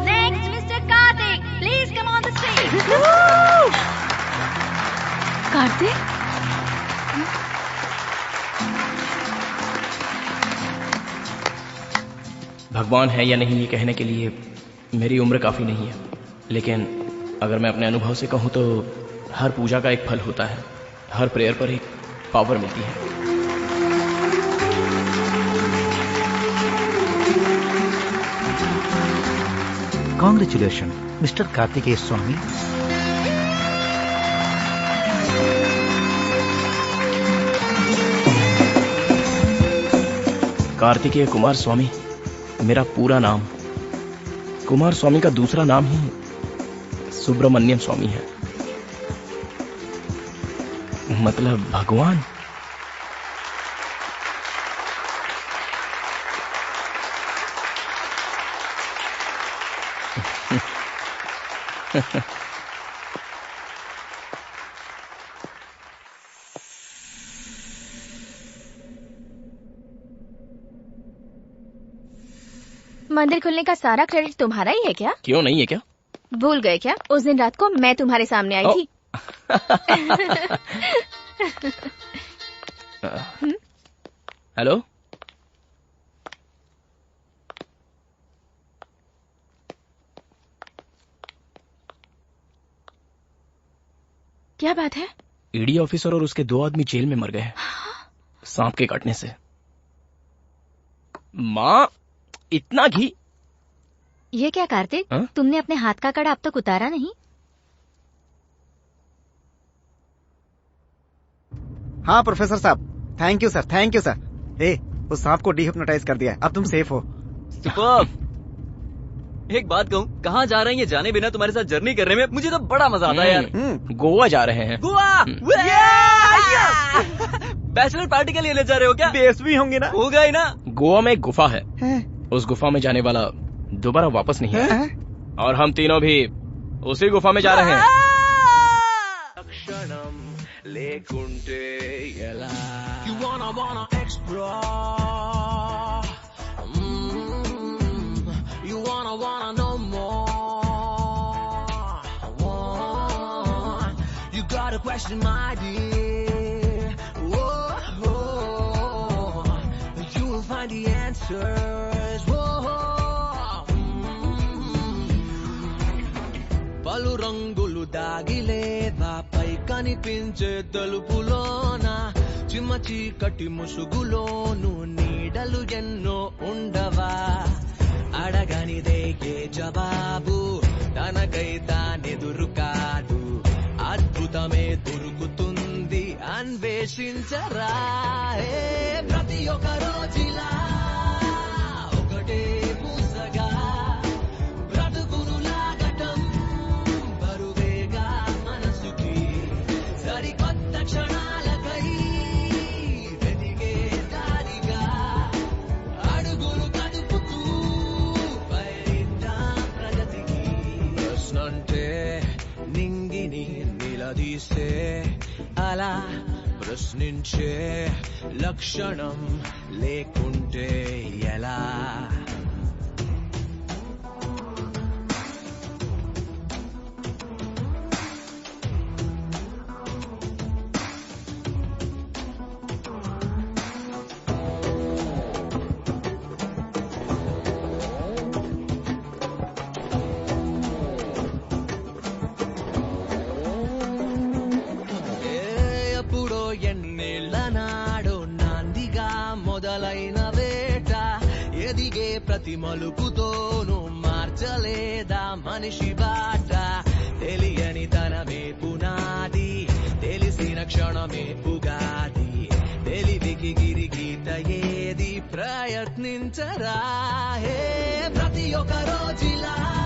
Next, Mr. Karthik, please come on the stage. Kartik, भगवान है या नहीं ये कहने के लिए मेरी उम्र काफी नहीं है, लेकिन अगर मैं अपने अनुभव से कहूं तो हर पूजा का एक फल होता है, हर प्रेयर पर एक पावर मिलती है। कॉन्ग्रेचुलेशन मिस्टर कार्तिकेय स्वामी। कार्तिकेय कुमार स्वामी मेरा पूरा नाम। कुमार स्वामी का दूसरा नाम ही सुब्रमण्यम स्वामी है, मतलब भगवान। मंदिर खुलने का सारा क्रेडिट तुम्हारा ही है क्या? क्यों नहीं है क्या? भूल गए क्या? उस दिन रात को मैं तुम्हारे सामने आई थी। हेलो, क्या बात है? ईडी ऑफिसर और उसके 2 आदमी जेल में मर गए सांप के काटने से। माँ, इतना घी? ये क्या कार्तिक, तुमने अपने हाथ का कड़ा अब तक उतारा नहीं? हाँ प्रोफेसर साहब, thank you sir, thank you sir. उस सांप को डिहिप्नोटाइज कर दिया है, अब तुम सेफ हो। सुपर्ब। एक बात कहूँ, कहाँ जा रहे हैं ये जाने बिना तुम्हारे साथ जर्नी करने में मुझे तो बड़ा मजा आता है यार। गोवा जा रहे हैं। गोवा? बैचलर पार्टी के लिए ले जा रहे हो क्या? बेस भी होंगे ना? होगा ही ना। गोवा में एक गुफा है, उस गुफा में जाने वाला दोबारा वापस नहीं है, और हम तीनों भी उसी गुफा में जा रहे हैं। Question, my dear. Whoa, oh, you will find the answers. Whoa, పలు రంగులు దాగిలేదా పై కనిపించే తలుపులోన చిమ్మ చీకటి ముసుగులోను నీడలు ఎన్నో ఉండవా అడగనిదే ఏ జవాబు తనకై తానెదురు కాదు అద్భుతమే దొరుకుతుంది అన్వేషించరా ప్రతి ఒక్క రోజులా ఒకటే పూసగా బ్రతుకును లాగటం బరువేగా మనసుకి సరికొత్త క్షణాలకై వెతికే దారిగా అడుగులు కదుపుతూ పయనిద్దాం ప్రగతికి ప్రశ్నంటే నింగిని నిలదీసే అలా ప్రశ్నించే లక్షణం లేకుంటే ఎలా ప్రతి మలుపుతోను మార్చలేదా మనిషి బాట తెలియని తనమే పునాది తెలిసిన క్షణమే ఉగాది తెలివికి గిరిగీత ఏది ప్రయత్నించరా ప్రతి ఒక రోజులా